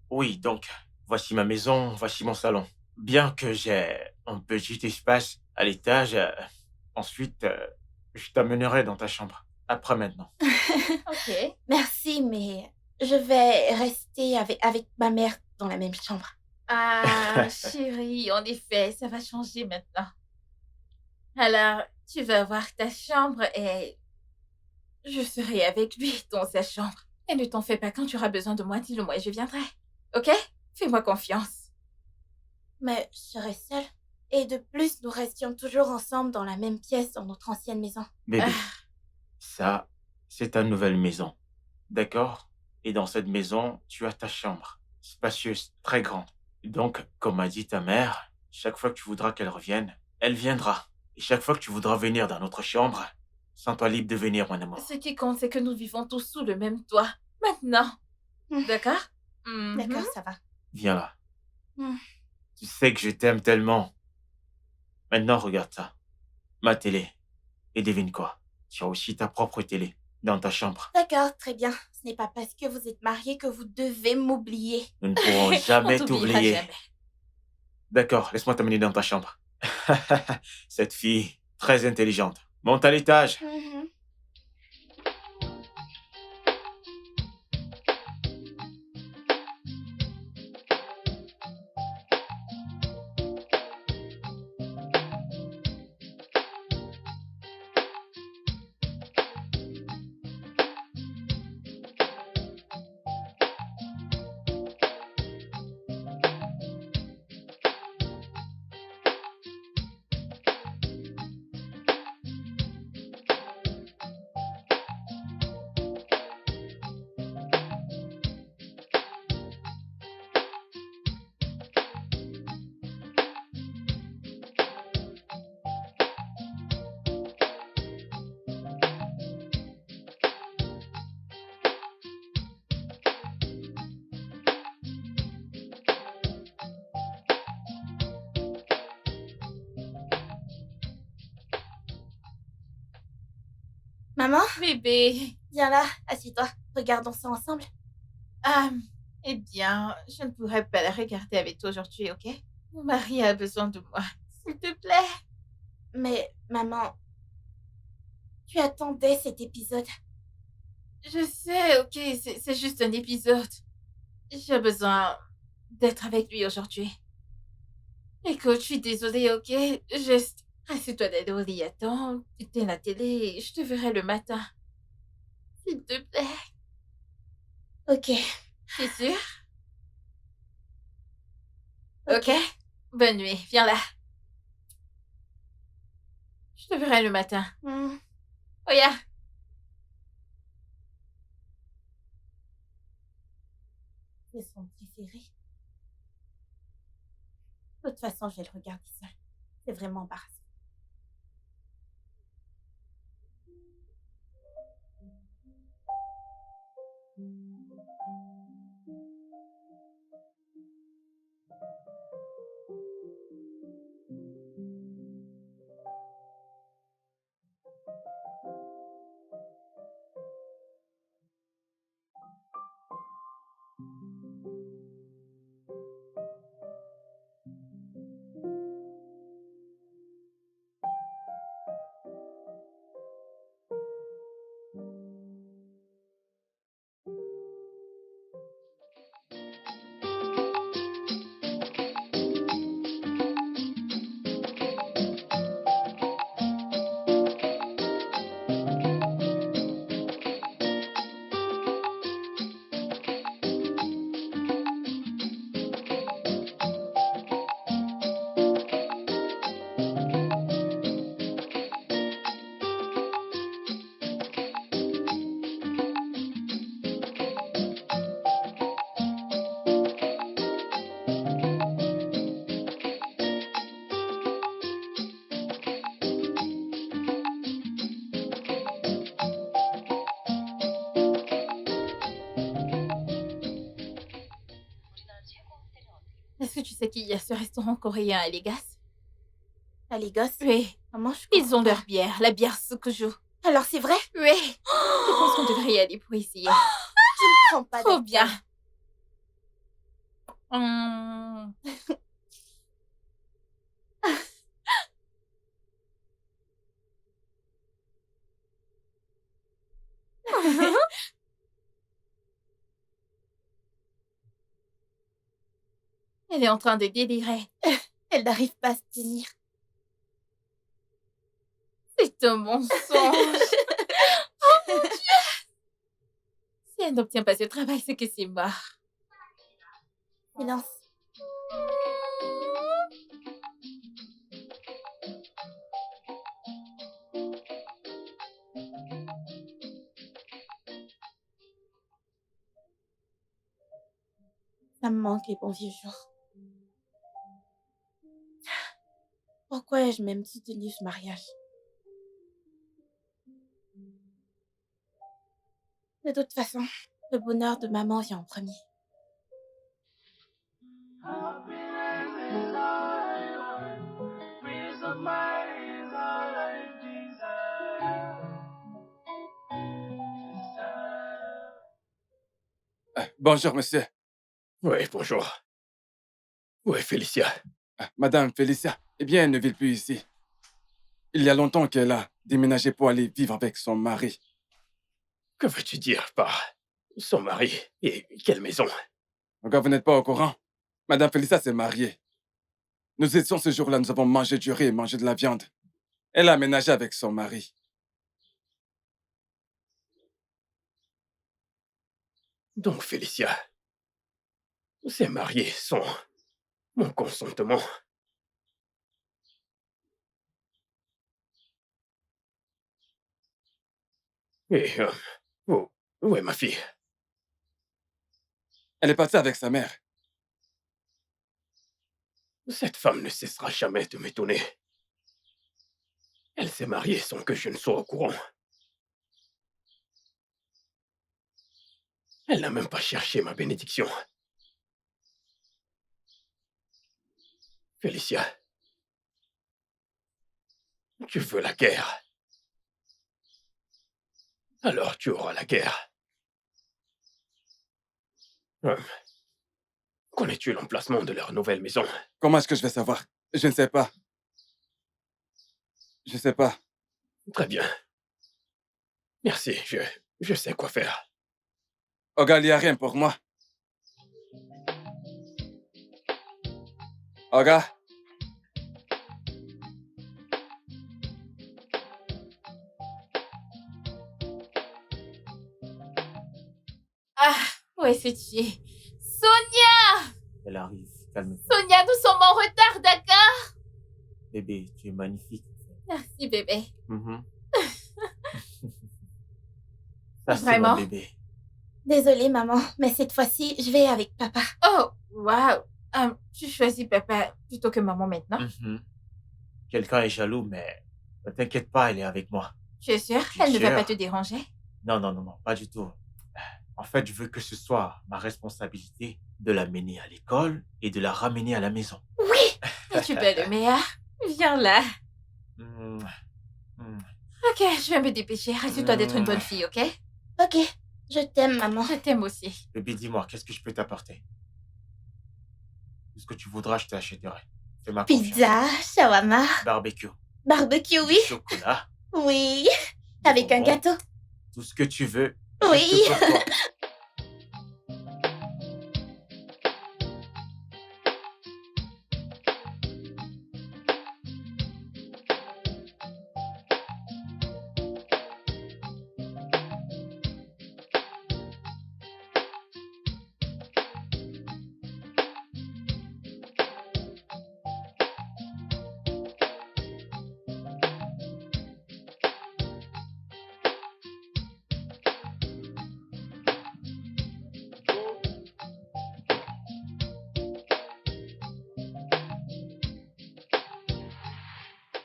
oui, donc, voici ma maison, voici mon salon. Bien que j'ai un petit espace à l'étage, ensuite, je t'amènerai dans ta chambre. Après maintenant. Ok. Merci, mais je vais rester avec ma mère dans la même chambre. Ah, chérie, en effet, ça va changer maintenant. Alors, tu vas voir ta chambre et je serai avec lui dans sa chambre. Et ne t'en fais pas, quand tu auras besoin de moi, dis-le moi et je viendrai. Ok? Fais-moi confiance. Mais je serai seule. Et de plus, nous restions toujours ensemble dans la même pièce dans notre ancienne maison. Bébé, ça, c'est ta nouvelle maison. D'accord? Et dans cette maison, tu as ta chambre, spacieuse, très grande. Donc, comme a dit ta mère, chaque fois que tu voudras qu'elle revienne, elle viendra. Et chaque fois que tu voudras venir dans notre chambre, sens-toi libre de venir, mon amour. Ce qui compte, c'est que nous vivons tous sous le même toit. Maintenant. D'accord? D'accord, ça va. Viens là. Mm. Tu sais que je t'aime tellement. Maintenant, regarde ça. Ma télé. Et devine quoi? Tu as aussi ta propre télé dans ta chambre. D'accord, très bien. Ce n'est pas parce que vous êtes mariés que vous devez m'oublier. Nous ne pourrons On jamais t'oubliera t'oublier. jamais. D'accord, laisse-moi t'amener dans ta chambre. Cette fille, très intelligente. Monte à l'étage. Mhm. Maman, Bébé. viens là, assieds-toi. Regardons ça ensemble. Ah, eh bien, je ne pourrais pas la regarder avec toi aujourd'hui, ok? Mon mari a besoin de moi. S'il te plaît. Mais, maman, tu attendais cet épisode. Je sais, ok, c'est juste un épisode. J'ai besoin d'être avec lui aujourd'hui. Écoute, je suis désolée, ok? Juste, assieds-toi d'aller au lit, attends, éteins la télé et je te verrai le matin. S'il te plaît. Ok. T'es sûr? Ok. Bonne nuit, viens là. Je te verrai le matin. Mm. Oya. C'est son préféré. De toute façon, je vais le regarder seul. C'est vraiment embarrassant. que tu sais qu'il y a ce restaurant coréen à Légas? À Lagos? Oui. Maman, je Ils comprends ont pas. leur bière, la bière Sukuju. Alors c'est vrai? Oui. Je pense qu'on devrait y aller pour essayer. Je ne prends pas Trop d'alcool. bien. Hum. Elle est en train de délirer. Elle n'arrive pas à se tenir. C'est un mensonge. Oh mon Dieu! Si elle n'obtient pas ce travail, c'est que c'est mort. Silence. Ça me manque les bons vieux jours. Pourquoi ai-je même soutenu ce mariage? De toute façon, le bonheur de maman vient en premier. Happiness is all I want. Peace of mind is all I desire. Bonjour, monsieur. Oui, bonjour. Où est Félicia? Madame Félicia, eh bien, elle ne vit plus ici. Il y a longtemps qu'elle a déménagé pour aller vivre avec son mari. Que veux-tu dire par son mari? Et quelle maison? Encore, vous n'êtes pas au courant? Madame Félicia s'est mariée. Nous étions ce jour-là, nous avons mangé du riz et mangé de la viande. Elle a aménagé avec son mari. Donc, Félicia s'est mariée sans mon consentement. Et, où est ma fille? Elle est partie avec sa mère. Cette femme ne cessera jamais de m'étonner. Elle s'est mariée sans que je ne sois au courant. Elle n'a même pas cherché ma bénédiction. Félicia, tu veux la guerre. Alors tu auras la guerre. Connais-tu l'emplacement de leur nouvelle maison? Comment est-ce que je vais savoir? Je ne sais pas. Je ne sais pas. Très bien. Merci, je sais quoi faire. Olga, il n'y a rien pour moi. Olga? Ah, où est-ce que tu es? Sonia! Elle arrive, calme-toi. Sonia, nous sommes en retard, d'accord? Bébé, tu es magnifique. Merci, bébé. Mhm. Ça, c'est Vraiment? mon bébé. Désolée, maman, mais cette fois-ci, je vais avec papa. Oh, waouh. Tu choisis papa plutôt que maman maintenant? Mhm. Quelqu'un est jaloux, mais ne t'inquiète pas, elle est avec moi. Tu es sûre? Je suis Elle ne va sûr. pas te déranger? Non, non, non, non, pas du tout. En fait, je veux que ce soit ma responsabilité de l'amener à l'école et de la ramener à la maison. Oui! Mais tu es le meilleur. Viens là. Mm, mm. Ok, je vais me dépêcher. Rassure-toi d'être une bonne fille, ok? Ok, je t'aime, maman. Je t'aime aussi. Bébé, dis-moi, qu'est-ce que je peux t'apporter? Tout ce que tu voudras, je t'achèterai. Fais-moi confiance. Pizza, shawarma, Barbecue. barbecue, oui. Du chocolat. Oui, avec un bonbons, gâteau. Tout ce que tu veux. Oui. Juste pour toi.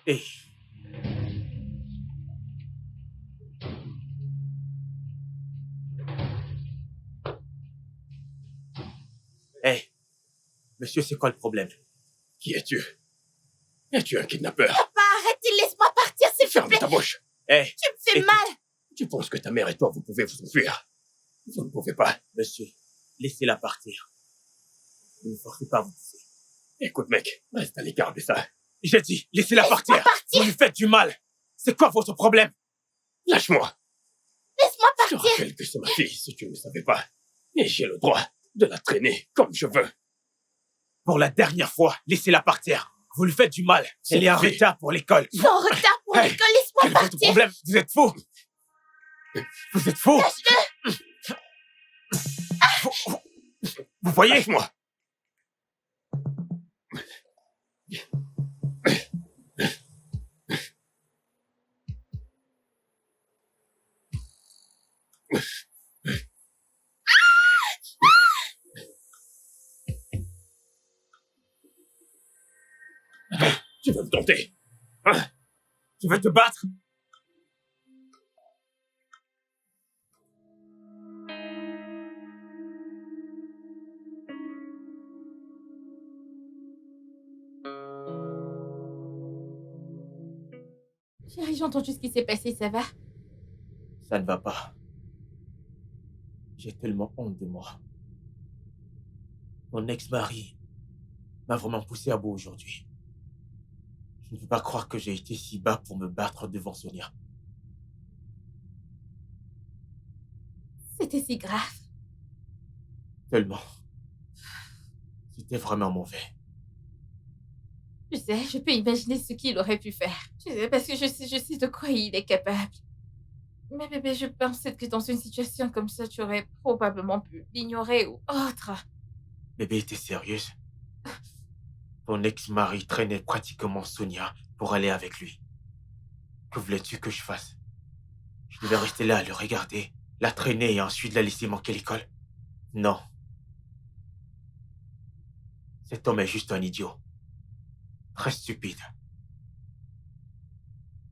Hey. Hey. Monsieur, c'est quoi le problème? Qui es-tu? Es-tu un kidnappeur? Papa, arrête, laisse-moi partir, s'il te Ferme plaît. ta bouche! Hé, Tu me fais écoute, mal. Tu penses que ta mère et toi, vous pouvez vous enfuir? Vous ne pouvez pas. monsieur, laissez-la partir. Ne me forcez pas à vous pousser. Écoute, mec, reste à l'écart de ça. J'ai dit, laissez-la partir. Vous lui faites du mal. C'est quoi votre problème? Lâche-moi. Laisse-moi Je te partir. rappelle que c'est ma fille, si tu ne le savais pas. Et j'ai le droit de la traîner comme je veux. Pour la dernière fois, laissez-la partir. Vous lui faites du mal. C'est Elle est en ma fille. retard pour l'école. Je suis en retard pour Hey, l'école, laisse-moi Quel est votre partir. problème? Vous êtes fou. Vous êtes fou. Vous voyez? Lâche-moi. Tu veux me tenter? Hein? Tu veux te battre? Chérie, j'ai entendu ce qui s'est passé, ça va? Ça ne va pas. J'ai tellement honte de moi. Mon ex-mari m'a vraiment poussé à bout aujourd'hui. Je ne peux pas croire que j'ai été si bas pour me battre devant Sonia. C'était si grave. Tellement. C'était vraiment mauvais. Tu sais, je peux imaginer ce qu'il aurait pu faire. Tu sais, parce que je sais de quoi il est capable. Mais bébé, je pensais que dans une situation comme ça, tu aurais probablement pu l'ignorer ou autre. Bébé, t'es sérieuse? Ton ex-mari traînait pratiquement Sonia pour aller avec lui. Que voulais-tu que je fasse? Je devais rester là à le regarder, la traîner et ensuite la laisser manquer l'école? Non. Cet homme est juste un idiot. Très stupide.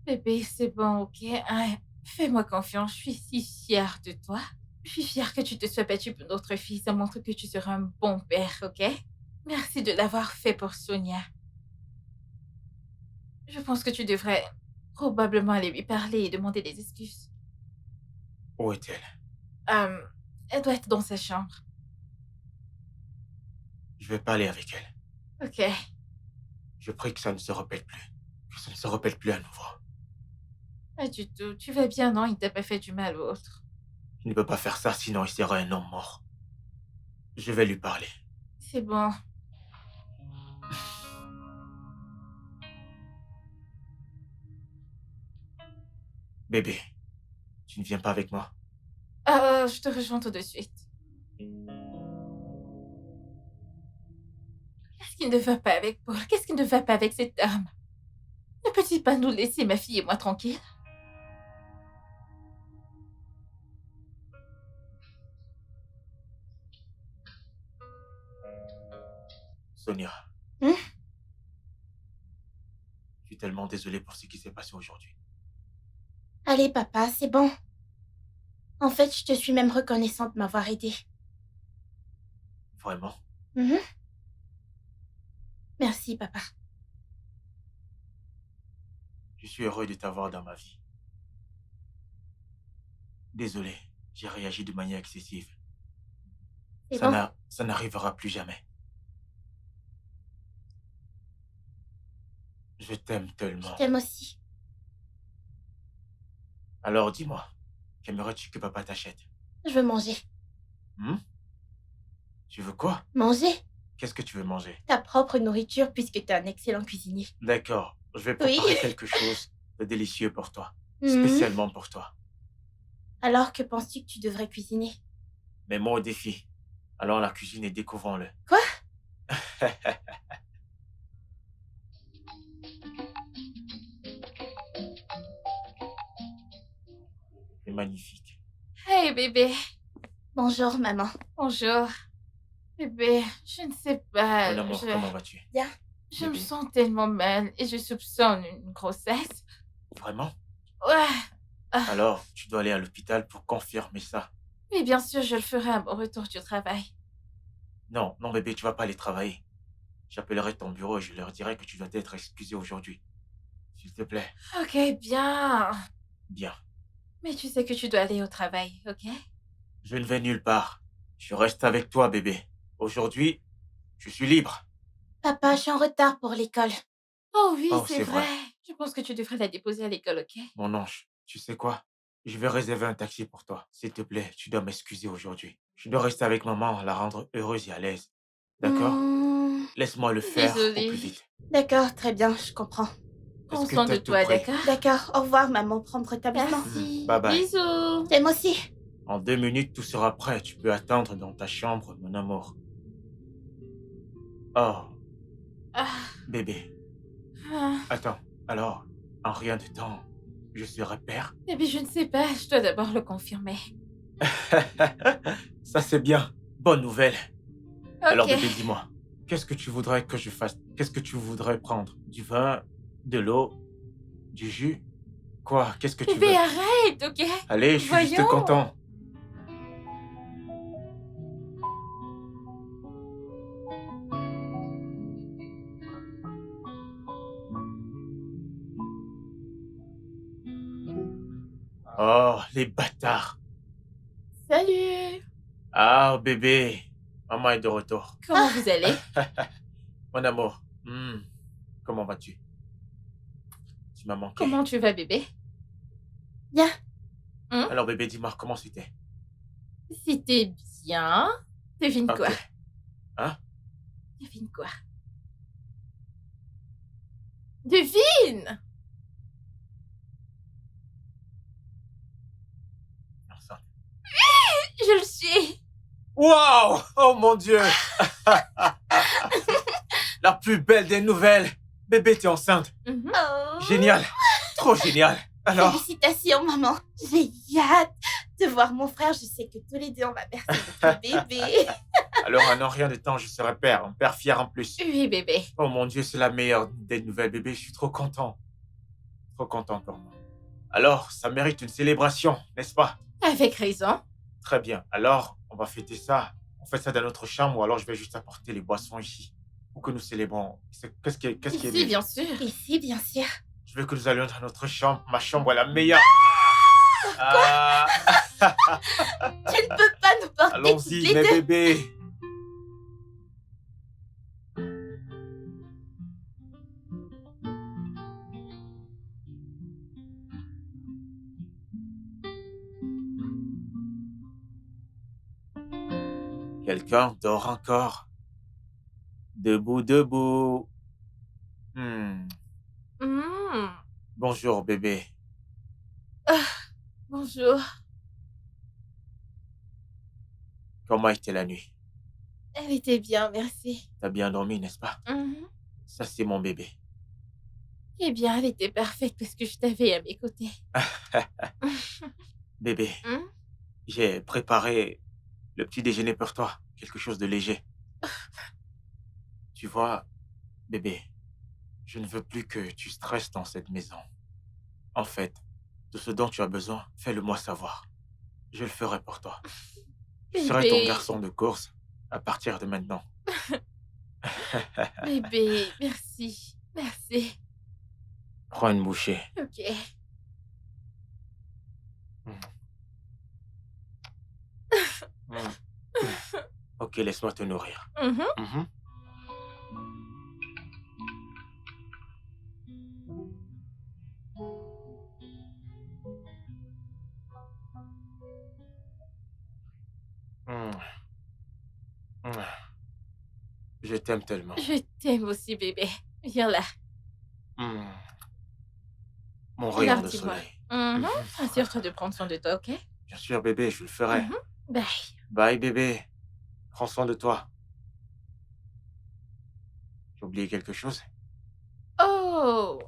Bébé, c'est bon, ok? Hein, fais-moi confiance, je suis si fière de toi. Je suis fière que tu te sois battu pour notre fille, ça montre que tu seras un bon père, ok? Merci de l'avoir fait pour Sonia. Je pense que tu devrais probablement aller lui parler et demander des excuses. Où est-elle? Elle doit être dans sa chambre. Je vais parler avec elle. Ok. Je prie que ça ne se répète plus. Que ça ne se répète plus à nouveau. Pas du tout. Tu vas bien, non? Il t'a pas fait du mal ou autre. Il ne peut pas faire ça, sinon il sera un homme mort. Je vais lui parler. C'est bon. Bébé, tu ne viens pas avec moi? Je te rejoins tout de suite. Qu'est-ce qui ne va pas avec Paul? Qu'est-ce qui ne va pas avec cet homme? Ne peut-il pas nous laisser, ma fille et moi, tranquilles? Sonia. Hein? Je suis tellement désolé pour ce qui s'est passé aujourd'hui. Allez, papa, c'est bon. En fait, je te suis même reconnaissante de m'avoir aidée. Vraiment? Mhm. Merci, papa. Je suis heureux de t'avoir dans ma vie. Désolé, j'ai réagi de manière excessive. C'est bon. Ça n'arrivera plus jamais. Je t'aime tellement. Je t'aime aussi. Alors dis-moi, qu'aimerais-tu que papa t'achète? Je veux manger. Tu veux quoi? Manger Qu'est-ce que tu veux manger? ta propre nourriture puisque t'es un excellent cuisinier. D'accord, je vais Oui. préparer quelque chose de délicieux pour toi. Mhm. Spécialement pour toi. Alors, que penses-tu que tu devrais cuisiner? Mets-moi au défi. Allons à la cuisine et découvrons-le. Quoi? C'est magnifique. Hey, bébé. Bonjour, maman. Bonjour. Bébé, je ne sais pas. Mon amour, comment vas-tu? Je me bébé? sens tellement mal et je soupçonne une grossesse. Vraiment? Ouais. Alors, tu dois aller à l'hôpital pour confirmer ça. Oui, bien sûr, je le ferai à mon retour du travail. Non, non bébé, tu vas pas aller travailler. J'appellerai ton bureau et je leur dirai que tu dois être excusé aujourd'hui. S'il te plaît. Ok, bien. Bien. Mais tu sais que tu dois aller au travail, ok? Je ne vais nulle part. Je reste avec toi, bébé. Aujourd'hui, je suis libre. Papa, je suis en retard pour l'école. Oh oui, Oh, c'est c'est vrai. vrai. Je pense que tu devrais la déposer à l'école, ok? Mon ange, tu sais quoi? Je vais réserver un taxi pour toi. S'il te plaît, tu dois m'excuser aujourd'hui. Je dois rester avec maman, la rendre heureuse et à l'aise. D'accord? Hmm, Laisse-moi le faire au plus Désolée. vite. D'accord, très bien, je comprends. Est-ce Prends que soin t'as de tout toi, pris? d'accord? D'accord, au revoir, maman. Prendre rétablissement. Merci. Bye bye. Bisous. Et moi aussi. En 2 minutes, tout sera prêt. Tu peux attendre dans ta chambre, mon amour. Oh, Ah, bébé. ah. Attends, alors, en rien de temps, je serai père? Eh bien, je ne sais pas. Je dois d'abord le confirmer. Ça, c'est bien. Bonne nouvelle. Alors, Ok. bébé, dis-moi, qu'est-ce que tu voudrais que je fasse? Qu'est-ce que tu voudrais prendre? Du vin? De l'eau? Du jus? Quoi? Qu'est-ce que tu Bébé, veux? arrête, ok? Allez, je suis juste Voyons. content. Oh, les bâtards. Salut. Ah, bébé. Maman est de retour. Comment vous allez? Mon amour, comment vas-tu? Tu m'as manqué. Comment tu vas, bébé? Bien. Alors, bébé, dis-moi, comment c'était? C'était bien. Devine quoi? Ok. Hein? Devine quoi? Devine! Enceinte. Je le suis. Waouh! Oh mon Dieu! La plus belle des nouvelles! Bébé, t'es enceinte. Mhm. Oh. Génial! Trop génial! Alors, Félicitations, maman. J'ai hâte de voir mon frère. Je sais que tous les deux, on va bercer notre bébé. alors en rien de temps, je serai père. Un père fier en plus. Oui, bébé. Oh mon Dieu, c'est la meilleure des nouvelles, bébé. Je suis trop content. Trop content pour moi. Alors, ça mérite une célébration, n'est-ce pas? Avec raison. Très bien. Alors, on va fêter ça. On fait ça dans notre chambre ou alors je vais juste apporter les boissons ici. Pour que nous célébrons. Qu'est-ce qui est Ici, mieux? bien sûr. Ici, bien sûr. Je veux que nous allions dans notre chambre. Ma chambre est la meilleure. Ah, Tu ne peux pas nous porter toutes allons-y, les mes deux. bébés. Quelqu'un dort encore. Debout, debout. Hmm. Hmm. Bonjour, bébé. Bonjour. Comment était la nuit? Elle était bien, merci. T'as bien dormi, n'est-ce pas? Mhm. Ça, c'est mon bébé. Eh bien, elle était parfaite parce que je t'avais à mes côtés. Bébé, Hmm? j'ai préparé le petit déjeuner pour toi. Quelque chose de léger. Tu vois, bébé, je ne veux plus que tu stresses dans cette maison. En fait, de ce dont tu as besoin, fais-le-moi savoir. Je le ferai pour toi. Je serai ton Bébé. garçon de course à partir de maintenant. Bébé, merci. Merci. Prends une bouchée. Ok. Ok, laisse-moi te nourrir. Mhm. Mhm. Mm. Mm. Je t'aime tellement. Je t'aime aussi, bébé. Viens là. Mm. Mon rayon Alors, de dis-moi. soleil. Mhm. Assure-toi de prendre soin de toi, ok? Bien sûr, bébé, je le ferai. Mhm. Bye. Bye, bébé. Prends soin de toi. J'ai oublié quelque chose? Oh,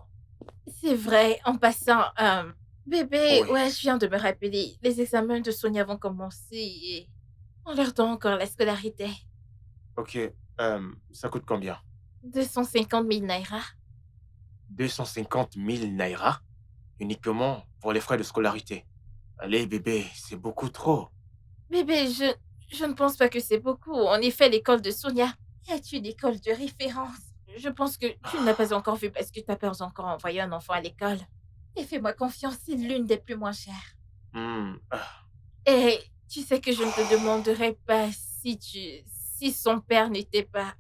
c'est vrai. En passant, bébé, Oui. ouais, je viens de me rappeler. Les examens de Sonia vont commencer et on leur donne encore la scolarité. Ok, ça coûte combien? 250 000 naira. 250 000 naira? Uniquement pour les frais de scolarité. Allez, bébé, c'est beaucoup trop. Bébé, je ne pense pas que c'est beaucoup. En effet, l'école de Sonia, est une école de référence. Je pense que tu ne l'as pas encore vu parce que tu n'as pas encore envoyé un enfant à l'école. Et fais-moi confiance, c'est l'une des plus moins chères. Et tu sais que je ne te demanderais pas si son père n'était pas,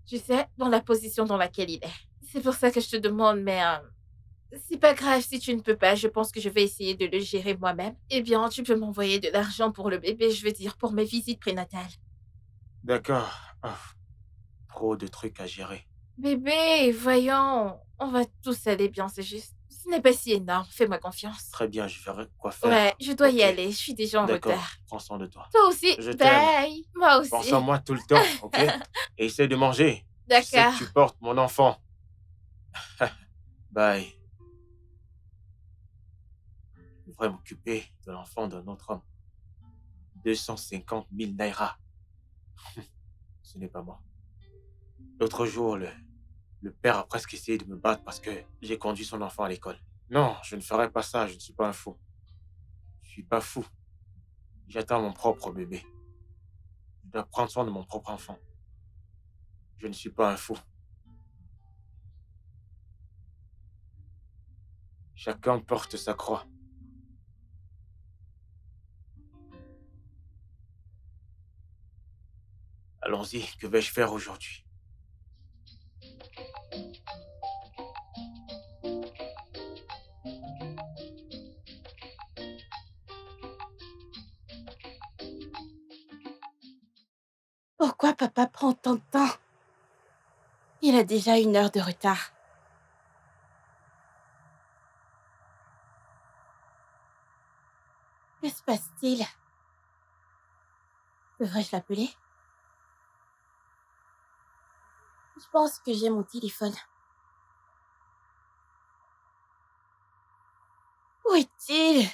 tu sais, dans la position dans laquelle il est. C'est pour ça que je te demande, mais c'est pas grave si tu ne peux pas. Je pense que je vais essayer de le gérer moi-même. Eh bien, tu peux m'envoyer de l'argent pour le bébé, je veux dire, pour mes visites prénatales. D'accord. Trop de trucs à gérer. Bébé, voyons, on va tous aller bien, c'est juste. Ce n'est pas si énorme, fais-moi confiance. Très bien, je verrai quoi faire. Ouais, je dois y Ok. aller, je suis déjà en D'accord, retard. prends soin de toi. Toi aussi, Je t'aime. bye. Moi aussi. Pense à moi tout le temps, ok? Et essaie de manger. Je sais D'accord. que tu portes mon enfant. Bye. Je devrais m'occuper de l'enfant d'un autre homme. 250 000 naira. Ce n'est pas moi. L'autre jour, le père a presque essayé de me battre parce que j'ai conduit son enfant à l'école. Non, je ne ferai pas ça, je ne suis pas un fou. Je suis pas fou. J'attends mon propre bébé. Je dois prendre soin de mon propre enfant. Je ne suis pas un fou. Chacun porte sa croix. Allons-y, que vais-je faire aujourd'hui? Pourquoi papa prend tant de temps? Il a déjà 1 heure de retard. Que se passe-t-il? Devrais-je l'appeler? Je pense que j'ai mon téléphone. Où est-il?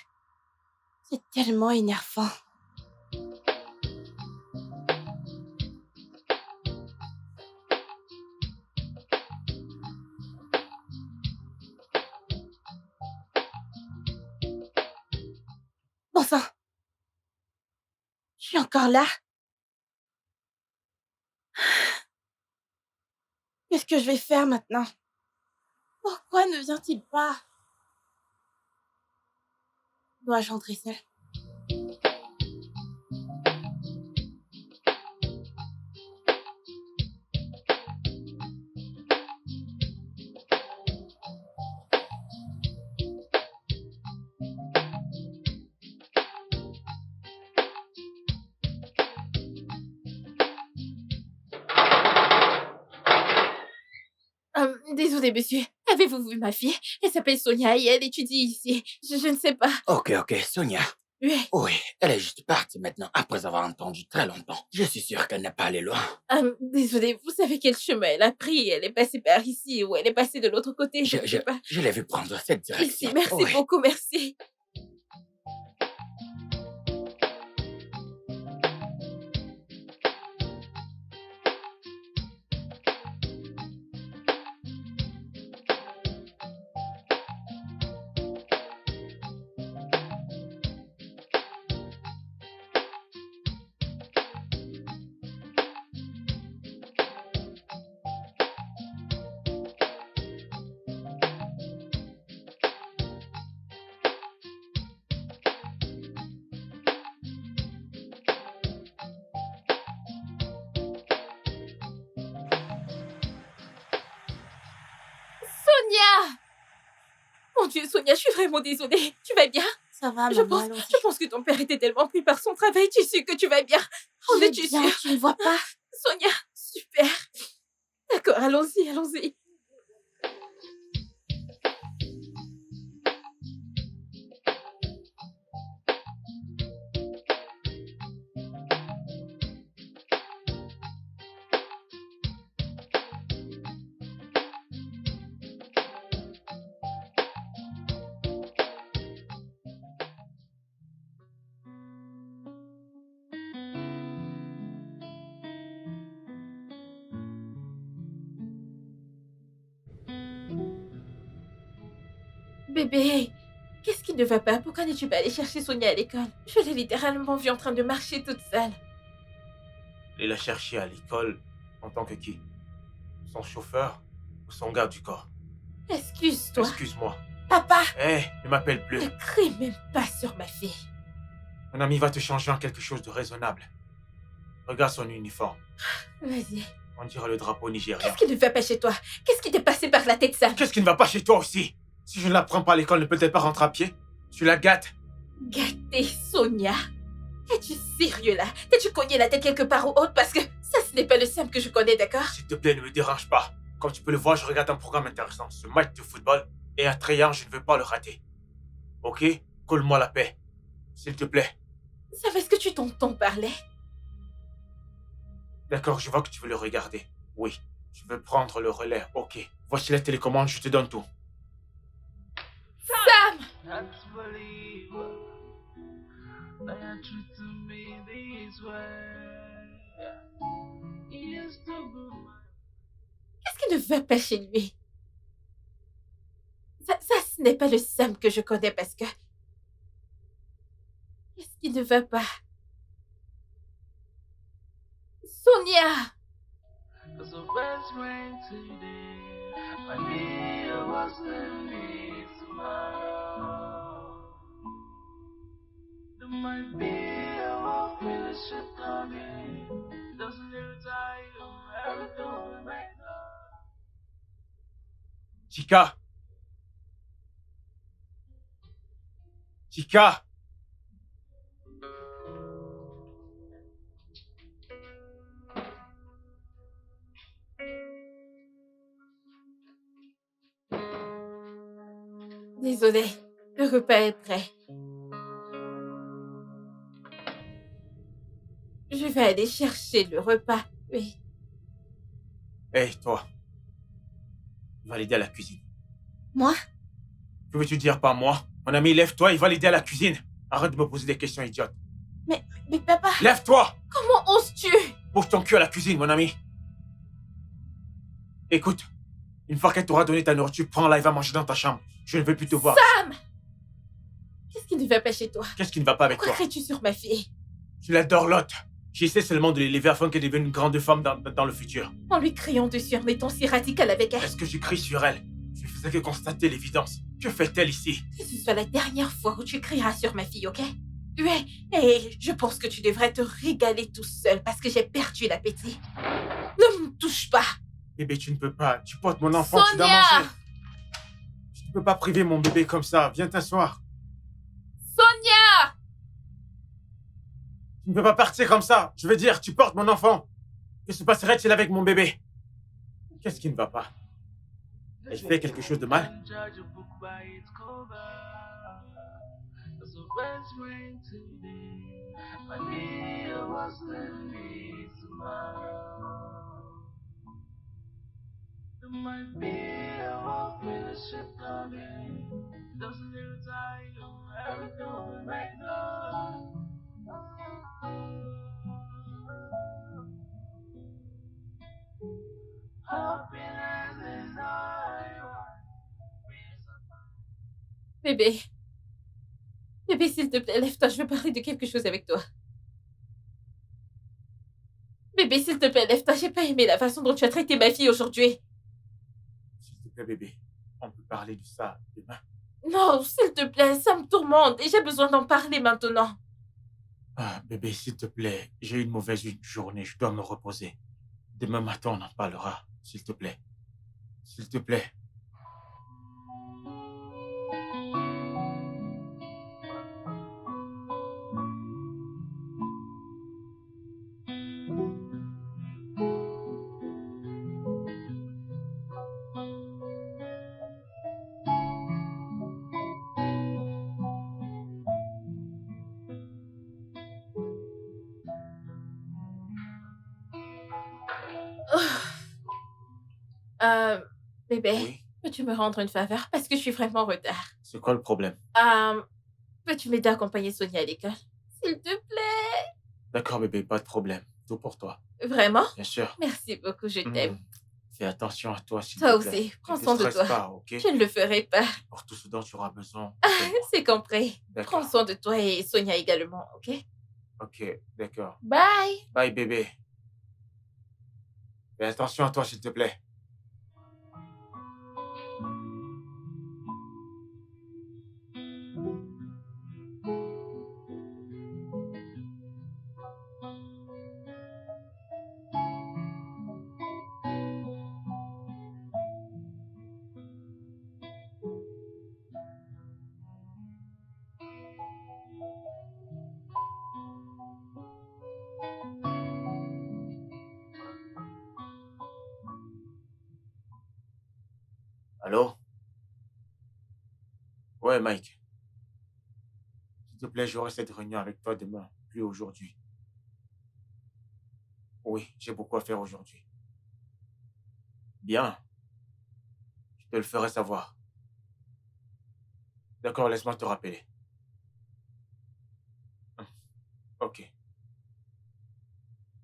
C'est tellement énervant. Bon sang! Je suis encore là? Qu'est-ce que je vais faire maintenant? Pourquoi ne vient-il pas? Dois-je rentrer seule? Désolé, monsieur. Avez-vous vu ma fille? Elle s'appelle Sonia et elle étudie ici. Je ne sais pas. Ok, Sonia. Oui. Oui, elle est juste partie maintenant, après avoir entendu très longtemps. Je suis sûr qu'elle n'est pas allée loin. Désolé, vous savez quel chemin elle a pris? Elle est passée par ici ou elle est passée de l'autre côté? Je ne sais pas. Je l'ai vu prendre cette direction. Ici, merci Oui. beaucoup, merci. Sonia! Mon Dieu, Sonia, je suis vraiment désolée. Tu vas bien? Ça va, Je maman, allons-y. pense que ton père était tellement pris par son travail. Tu sais que tu vas bien. Je vais Es-tu bien, sûre? tu ne vois pas? Sonia, super. D'accord, allons-y, allons-y. Bébé, qu'est-ce qui ne va pas? Pourquoi n'es-tu pas allé chercher Sonia à l'école? Je l'ai littéralement vue en train de marcher toute seule. Et la chercher à l'école, En tant que qui? Son chauffeur ou son garde du corps? Excuse-toi. Excuse-moi. Papa! Hé, ne m'appelle plus. Ne crie même pas sur ma fille. Mon ami va te changer en quelque chose de raisonnable. Regarde son uniforme. Vas-y. On dirait le drapeau nigérien. Qu'est-ce qui ne va pas chez toi? Qu'est-ce qui t'est passé par la tête, Sam? Qu'est-ce qui ne va pas chez toi aussi? Si je ne la prends pas à l'école, ne peut-elle pas rentrer à pied? Tu la gâtes? Gâté, Sonia. Es-tu sérieux là? T'as-tu cogné la tête quelque part ou autre? Parce que ça, ce n'est pas le Sam que je connais, d'accord? S'il te plaît, ne me dérange pas. Comme tu peux le voir, je regarde un programme intéressant. Ce match de football est attrayant, je ne veux pas le rater. Ok? Colle-moi la paix. S'il te plaît. Sam, est-ce que tu t'entends parler? D'accord, je vois que tu veux le regarder. Oui, tu veux prendre le relais. Ok. Voici la télécommande, je te donne tout. Sam! Not to believe that you treat me this way. He used to be my Qu'est-ce qui ne va pas chez lui? Ça, ce n'est pas le Sam que je connais parce que... Qu'est-ce qui ne va pas? Sonia! Cause the best friend today. I knew it wasn't me tomorrow. There might be a war finish it coming. Doesn't retire, everything will be back up. Chica! Chica! Désolée, le repas est prêt. Je vais aller chercher le repas, oui. Hé, toi. Va l'aider à la cuisine. Moi? Que veux-tu dire par moi? Mon ami, lève-toi, il va l'aider à la cuisine. Arrête de me poser des questions idiotes. Mais papa... Lève-toi! Comment oses-tu? Bouge ton cul à la cuisine, mon ami. Écoute, une fois qu'elle t'aura donné ta nourriture, prends-la et va manger dans ta chambre. Je ne veux plus te voir. Sam! Qu'est-ce qui ne va pas chez toi? Qu'est-ce qui ne va pas avec Pourquoi toi? cries-tu sur ma fille? Tu l'adores, l'autre. J'essaie seulement de l'élever afin qu'elle devienne une grande femme dans le futur. En lui criant dessus, en étant si radical avec elle. Est-ce que je crie sur elle? Je ne faisais que constater l'évidence. Que fait-elle ici? Que ce soit la dernière fois où tu crieras sur ma fille, ok? Oui, et je pense que tu devrais te régaler tout seul parce que j'ai perdu l'appétit. Ne me touche pas! Bébé, tu ne peux pas. Tu portes mon enfant, tu dois Sonia! manger. Tu ne peux pas priver mon bébé comme ça. Viens t'asseoir. Sonia! Tu ne peux pas partir comme ça. Je veux dire, tu portes mon enfant. Que se passerait-il avec mon bébé? Qu'est-ce qui ne va pas? Elle fait quelque chose de mal? Judge a book by its cover. Cause the best friend today. I knew it wasn't me tomorrow. There might be a war finish it coming. Doesn't retire, everything will be back up. Happiness is all I want. Bébé. Bébé, s'il te plaît, lève-toi, je veux parler de quelque chose avec toi. Bébé, s'il te plaît, lève-toi, j'ai pas aimé la façon dont tu as traité ma fille aujourd'hui. S'il te plaît, bébé. On peut parler de ça demain. Non, s'il te plaît, ça me tourmente et j'ai besoin d'en parler maintenant. Ah, bébé, s'il te plaît. J'ai eu une mauvaise journée. Je dois me reposer. Demain matin, on en parlera. S'il te plaît. S'il te plaît. Bébé, Oui. peux-tu me rendre une faveur parce que je suis vraiment en retard. C'est quoi le problème? Peux-tu m'aider à accompagner Sonia à l'école? S'il te plaît. D'accord, bébé, pas de problème. Tout pour toi. Vraiment? Bien sûr. Merci beaucoup, je t'aime. Fais attention à toi, s'il Toi te plaît. aussi, prends Ne te soin de stresse toi. pas, ok? Je ne le ferai pas. Pour tout ce dont tu auras besoin. C'est compris. D'accord. Prends soin de toi et Sonia également, ok? Ok, d'accord. Bye. Bye, bébé. Fais attention à toi, s'il te plaît. Allô? Ouais, Mike. S'il te plaît, j'aurai cette réunion avec toi demain, plus aujourd'hui. Oui, j'ai beaucoup à faire aujourd'hui. Bien, je te le ferai savoir. D'accord, laisse-moi te rappeler. Ok.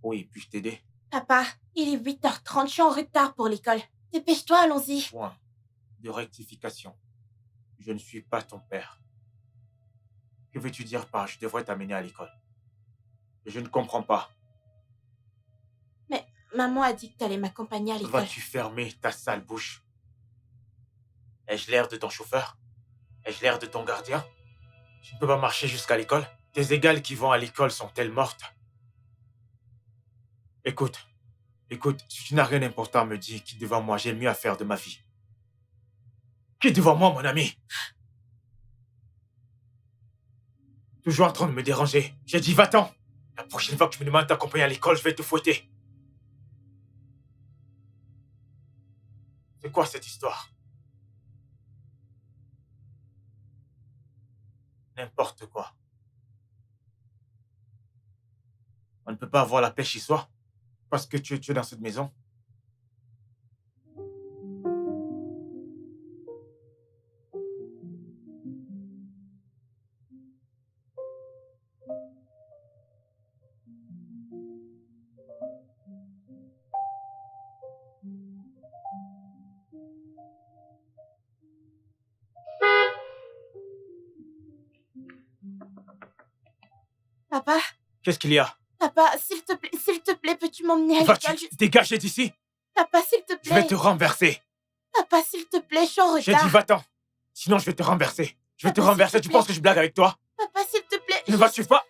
Oui, puis-je t'aider? Papa, il est 8h30, je suis en retard pour l'école. Dépêche-toi, allons-y. Point de rectification. Je ne suis pas ton père. Que veux-tu dire par je devrais t'amener à l'école? Je ne comprends pas. Mais maman a dit que t'allais m'accompagner à l'école. Vas-tu fermer ta sale bouche? Ai-je l'air de ton chauffeur? Ai-je l'air de ton gardien? Tu ne peux pas marcher jusqu'à l'école? Tes égales qui vont à l'école sont-elles mortes? Écoute, si tu n'as rien d'important à me dire, quitte devant moi, j'ai mieux à faire de ma vie. Quitte devant moi, mon ami. Toujours en train de me déranger. J'ai dit, va-t'en. La prochaine fois que tu me demandes d'accompagner à l'école, je vais te fouetter. C'est quoi cette histoire? N'importe quoi. On ne peut pas avoir la paix chez soi parce que tu es dans cette maison. Papa, Qu'est-ce qu'il y a? papa, s'il te plaît, peux-tu m'emmener à Vas-tu l'école? dégager d'ici? Papa, s'il te Je vais plaît. te renverser. Papa, s'il te plaît, je suis en retard. J'ai dit va-t'en. Sinon, je vais te renverser. Je vais te Papa, renverser. s'il te Tu plaît. penses que je blague avec toi? Papa, s'il te plaît. Ne vas-tu pas?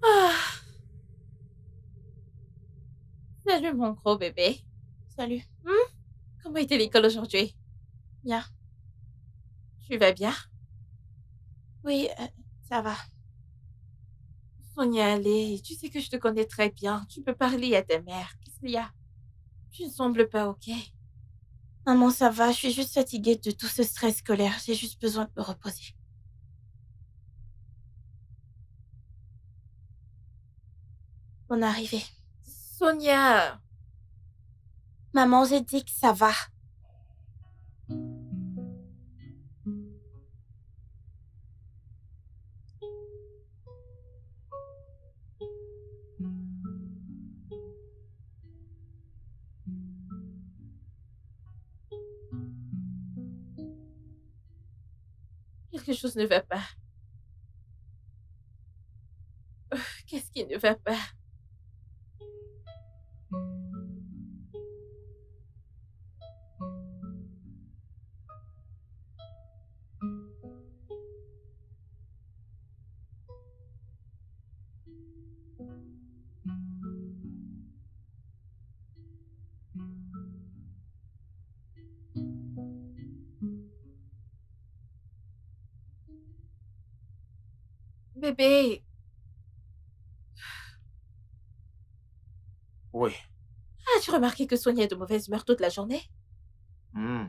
Ah. Salut, mon gros bébé. Salut. Comment était l'école aujourd'hui? Bien. Tu vas bien? Oui, ça va. Sonia, allez, tu sais que je te connais très bien. Tu peux parler à ta mère. Qu'est-ce qu'il y a? Tu ne sembles pas OK. Maman, ça va, je suis juste fatiguée de tout ce stress scolaire. J'ai juste besoin de me reposer. Bonne arrivée. Sonia! Maman, j'ai dit que ça va. Quelque chose ne va pas. Qu'est-ce qui ne va pas? Bébé, Oui. as-tu remarqué que Sonia est de mauvaise humeur toute la journée? Hmm.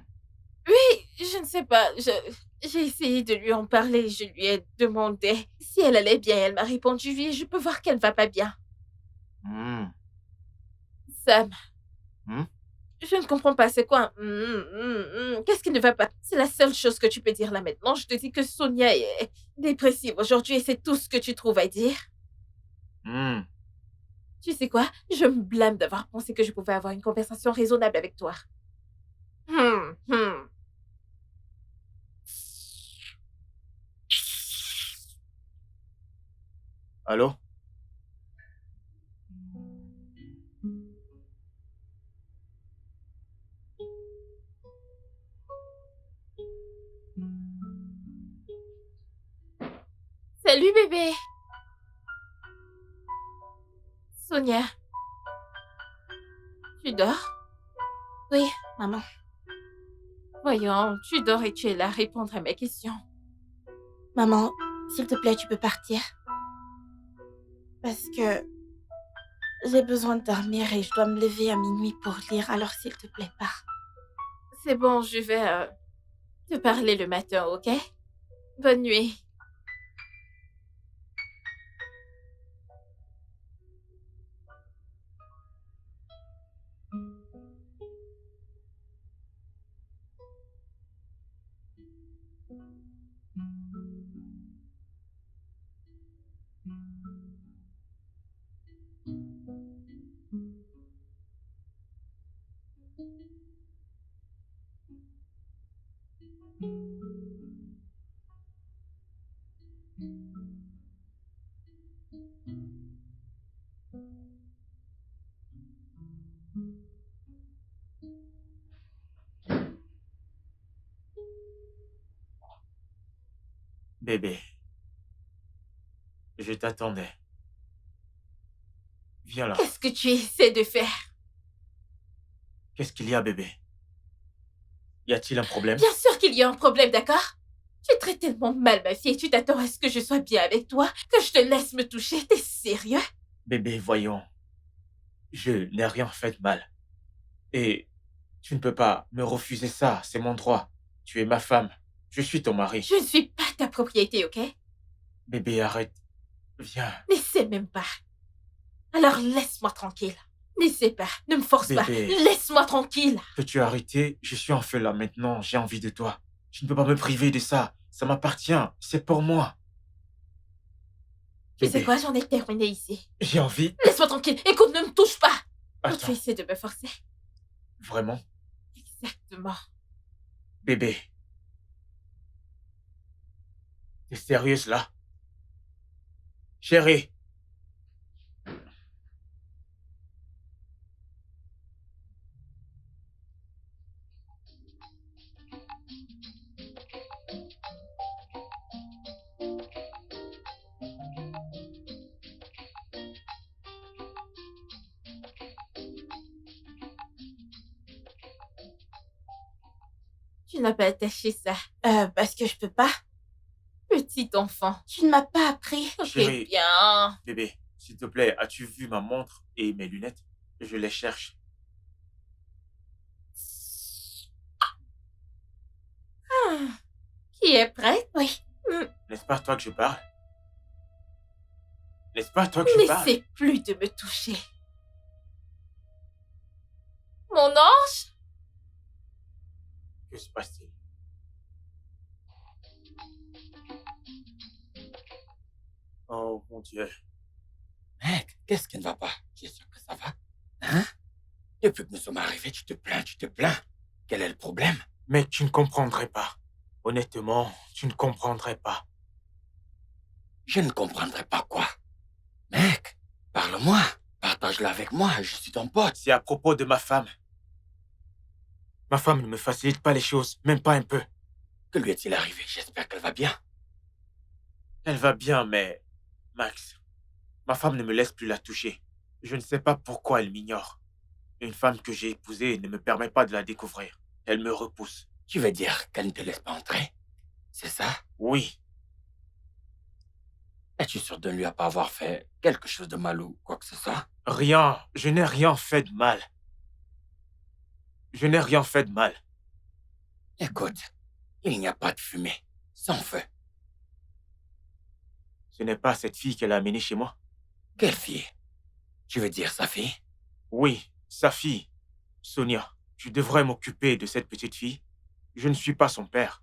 Oui, je ne sais pas. J'ai essayé de lui en parler. Je lui ai demandé si elle allait bien. Elle m'a répondu oui. Je peux voir qu'elle ne va pas bien. Hmm. Sam, Hmm? je ne comprends pas. C'est quoi? Qu'est-ce qui ne va pas? C'est la seule chose que tu peux dire là maintenant. Je te dis que Sonia est dépressive aujourd'hui et c'est tout ce que tu trouves à dire. Hmm. Tu sais quoi? Je me blâme d'avoir pensé que je pouvais avoir une conversation raisonnable avec toi. Hmm, hmm. Allô? Salut bébé. Sonia, tu dors? Oui, maman. Voyons, tu dors et tu es là à répondre à mes questions. Maman, s'il te plaît, tu peux partir. Parce que j'ai besoin de dormir et je dois me lever à minuit pour lire, alors s'il te plaît, pars. C'est bon, je vais te parler le matin, ok? Bonne nuit. Bébé, je t'attendais. Viens là. Qu'est-ce que tu essaies de faire? Qu'est-ce qu'il y a, bébé? Y a-t-il un problème? Bien sûr qu'il y a un problème, d'accord? Tu traites tellement mal ma fille et tu t'attends à ce que je sois bien avec toi, que je te laisse me toucher. T'es sérieux? Bébé, voyons. Je n'ai rien fait de mal. Et tu ne peux pas me refuser ça, c'est mon droit. Tu es ma femme. Je suis ton mari. Je ne suis pas ta propriété, ok? Bébé, arrête. Viens. N'essaie même pas. Alors laisse-moi tranquille. N'essaie pas, ne me force pas. Bébé. Laisse-moi tranquille. Peux-tu arrêter? Je suis en feu là maintenant. J'ai envie de toi. Tu ne peux pas me priver de ça. Ça m'appartient. C'est pour moi. Tu sais Bébé, quoi, j'en ai terminé ici. j'ai envie. Laisse-moi tranquille. Écoute, ne me touche pas. Oh, tu Attends, essaies de me forcer. vraiment? Exactement. Bébé. T'es sérieuse là? Chérie. Tu n'as pas attaché ça. Parce que je peux pas. Petit enfant. Tu ne m'as pas appris. Ok, Chérie. bien. Bébé, s'il te plaît, as-tu vu ma montre et mes lunettes? Je les cherche. Qui est prête? Oui. N'est-ce pas toi que je parle? N'est-ce pas toi que je parle? N'essaie plus de me toucher. Mon ange? Que se passe-t-il? Oh mon Dieu. Mec, qu'est-ce qui ne va pas? Tu es sûr que ça va? Hein? Depuis que nous sommes arrivés, tu te plains, tu te plains. Quel est le problème? Mec, tu ne comprendrais pas. Honnêtement, tu ne comprendrais pas. Je ne comprendrai pas quoi. Mec, parle-moi. Par partage-la avec moi, je suis ton pote. C'est à propos de ma femme. Ma femme ne me facilite pas les choses, même pas un peu. Que lui est-il arrivé? J'espère qu'elle va bien. Elle va bien, mais... Max, ma femme ne me laisse plus la toucher. Je ne sais pas pourquoi elle m'ignore. Une femme que j'ai épousée ne me permet pas de la découvrir. Elle me repousse. Tu veux dire qu'elle ne te laisse pas entrer? C'est ça? Oui. Es-tu sûr de ne lui pas avoir fait quelque chose de mal ou quoi que ce soit? Rien. Je n'ai rien fait de mal. Je n'ai rien fait de mal. Écoute, il n'y a pas de fumée sans feu. Ce n'est pas cette fille qu'elle a amenée chez moi? Quelle fille? Tu veux dire sa fille? Oui, sa fille. Sonia, tu devrais m'occuper de cette petite fille. Je ne suis pas son père.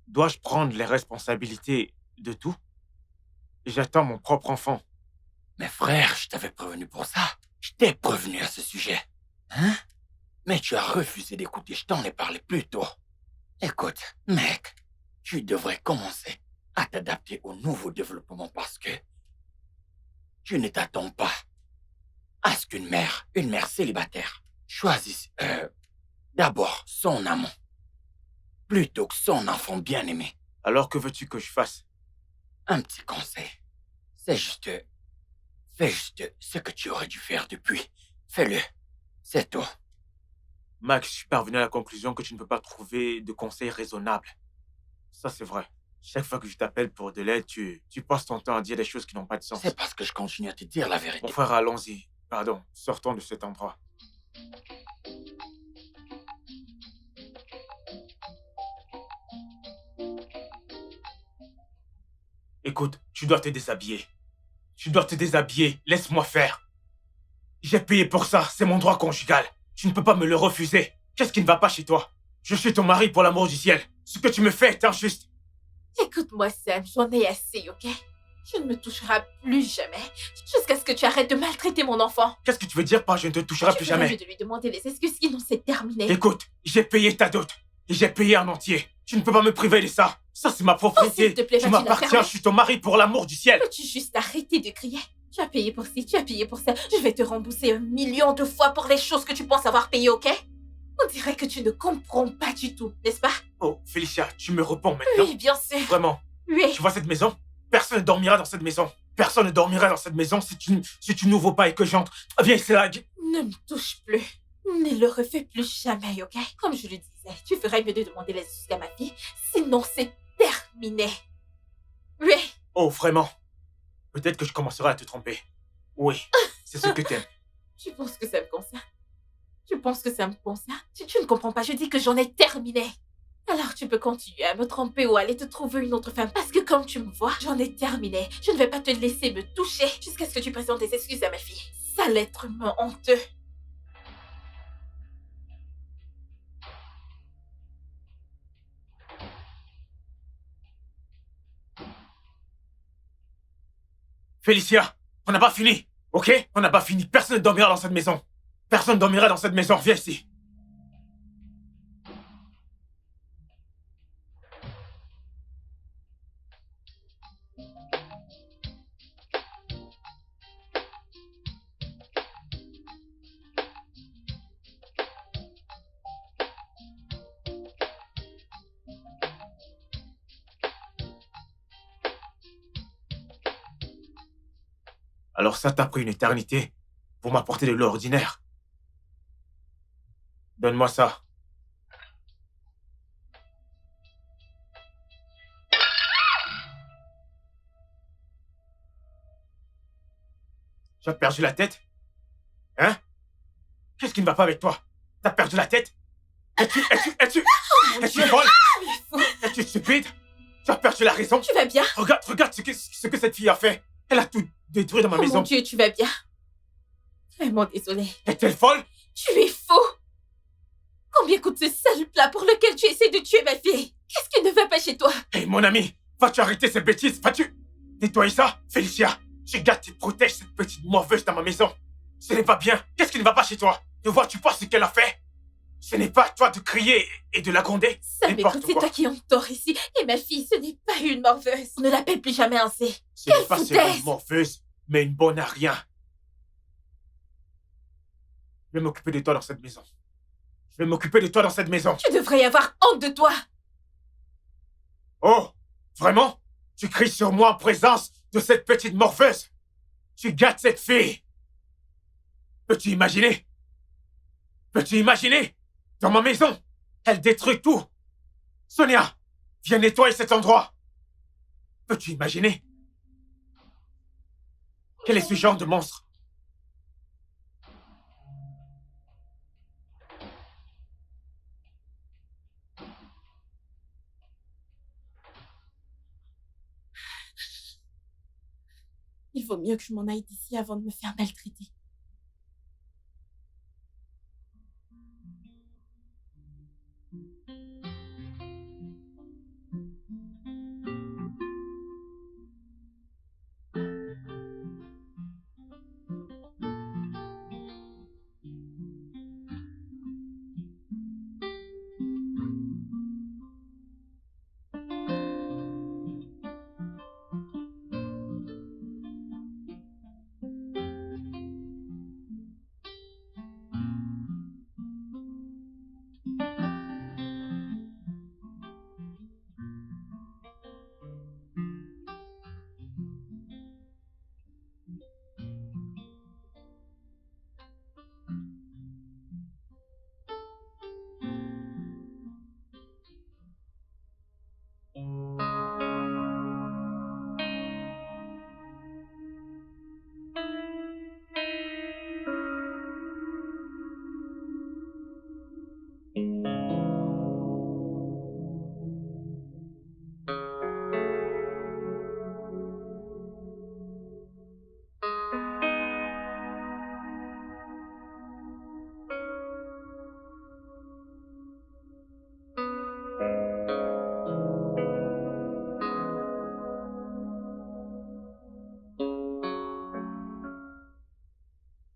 Dois-je prendre les responsabilités de tout? J'attends mon propre enfant. Mais frère, je t'avais prévenu pour ça. Je t'ai prévenu à ce sujet. Hein? Mais tu as refusé d'écouter, je t'en ai parlé plus tôt. Écoute, mec, tu devrais commencer à t'adapter au nouveau développement parce que tu ne t'attends pas à ce qu'une mère célibataire, choisisse d'abord son amant plutôt que son enfant bien-aimé. Alors que veux-tu que je fasse? Un petit conseil. Fais juste ce que tu aurais dû faire depuis. Fais-le. C'est tout. Max, je suis parvenu à la conclusion que tu ne peux pas trouver de conseils raisonnables. Ça, c'est vrai. Chaque fois que je t'appelle pour de l'aide, tu passes ton temps à dire des choses qui n'ont pas de sens. C'est parce que je continue à te dire la vérité. Mon frère, allons-y. Pardon, sortons de cet endroit. Écoute, tu dois te déshabiller. Tu dois te déshabiller. Laisse-moi faire. J'ai payé pour ça. C'est mon droit conjugal. Tu ne peux pas me le refuser. Qu'est-ce qui ne va pas chez toi? Je suis ton mari pour l'amour du ciel. Ce que tu me fais est injuste. Écoute-moi, Sam, j'en ai assez, ok? Tu ne me toucheras plus jamais, jusqu'à ce que tu arrêtes de maltraiter mon enfant. Qu'est-ce que tu veux dire par je ne te toucherai plus jamais? Tu de lui demander les excuses, sinon c'est terminé. Écoute, j'ai payé ta dot. Et j'ai payé en entier. Tu ne peux pas me priver de ça. Ça, c'est ma propriété. Oh, s'il te plaît, tu m'appartiens, je suis ton mari pour l'amour du ciel. Peux-tu juste arrêter de crier? Tu as payé pour ci, tu as payé pour ça. Je vais te rembourser 1 million de fois pour les choses que tu penses avoir payées, ok? On dirait que tu ne comprends pas du tout, n'est-ce pas? Oh, Félicia, tu me réponds maintenant? Oui, bien sûr. Vraiment? Oui. Tu vois cette maison? Personne ne dormira dans cette maison. Personne ne dormira dans cette maison si tu n'ouvres pas et que j'entre. Viens, c'est là. Ne me touche plus. Ne le refais plus jamais, ok? Comme je le disais, tu ferais mieux de demander les excuses à ma fille, sinon c'est terminé. Oui. Oh, vraiment? Peut-être que je commencerai à te tromper. Oui, c'est ce que t'aimes. Tu penses que ça me concerne? Tu penses que ça me concerne? Tu ne comprends pas, je dis que j'en ai terminé. Alors tu peux continuer à me tromper ou aller te trouver une autre femme. Parce que comme tu me vois, j'en ai terminé. Je ne vais pas te laisser me toucher jusqu'à ce que tu présentes des excuses à ma fille. Sale être humain honteux. Félicia, on n'a pas fini, ok? On n'a pas fini. Personne ne dormira dans cette maison. Personne ne dormira dans cette maison. Viens ici. Alors ça t'a pris une éternité pour m'apporter de l'eau ordinaire. Donne-moi ça. Tu as perdu la tête? Hein? Qu'est-ce qui ne va pas avec toi? T'as perdu la tête? Es-tu folle? Es-tu stupide? Tu as perdu la raison? Tu vas bien? Regarde ce que cette fille a fait. Elle a tout détruit dans ma maison. Mon Dieu, tu vas bien? Vraiment désolée. Est-elle folle? Tu es fou! Combien coûte ce sale plat pour lequel tu essaies de tuer ma fille? Qu'est-ce qui ne va pas chez toi? Hé, mon ami, vas-tu arrêter ces bêtises? Vas-tu nettoyer ça? Félicia, je garde et protège cette petite morveuse dans ma maison. Ce n'est pas bien. Qu'est-ce qui ne va pas chez toi? Ne vois-tu pas ce qu'elle a fait? Ce n'est pas à toi de crier et de la gronder. Ça m'écoute, c'est toi qui as tort ici. Et ma fille, ce n'est pas une morveuse. On ne l'appelle plus jamais ainsi. Ce n'est pas seulement une morveuse, mais une bonne à rien. Je vais m'occuper de toi dans cette maison. Je vais m'occuper de toi dans cette maison. Tu devrais y avoir honte de toi. Oh, vraiment? Tu cries sur moi en présence de cette petite morveuse. Tu gâtes cette fille. Peux-tu imaginer? Peux-tu imaginer? Dans ma maison, elle détruit tout. Sonia, viens nettoyer cet endroit. Peux-tu imaginer? Quel est ce genre de monstre? Il vaut mieux que je m'en aille d'ici avant de me faire maltraiter.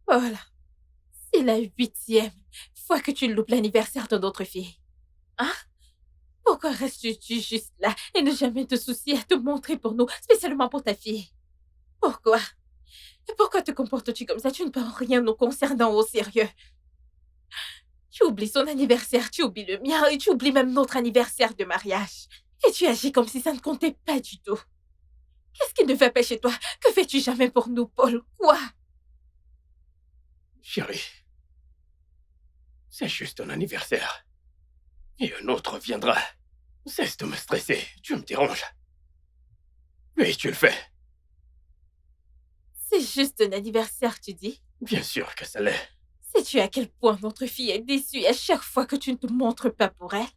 Voilà. C'est la 8e fois que tu loupes l'anniversaire de notre fille. Hein? Pourquoi restes-tu juste là et ne jamais te soucier à te montrer pour nous, spécialement pour ta fille? Pourquoi? Et pourquoi te comportes-tu comme ça? Tu ne prends rien nous concernant au sérieux. Tu oublies son anniversaire, tu oublies le mien et tu oublies même notre anniversaire de mariage. Et tu agis comme si ça ne comptait pas du tout. Qu'est-ce qui ne va pas chez toi? Que fais-tu jamais pour nous, Paul? Quoi? Chérie, c'est juste un anniversaire. Et un autre viendra. Cesse de me stresser, tu me déranges. Oui, tu le fais. C'est juste un anniversaire, tu dis? Bien sûr que ça l'est. Sais-tu à quel point notre fille est déçue à chaque fois que tu ne te montres pas pour elle?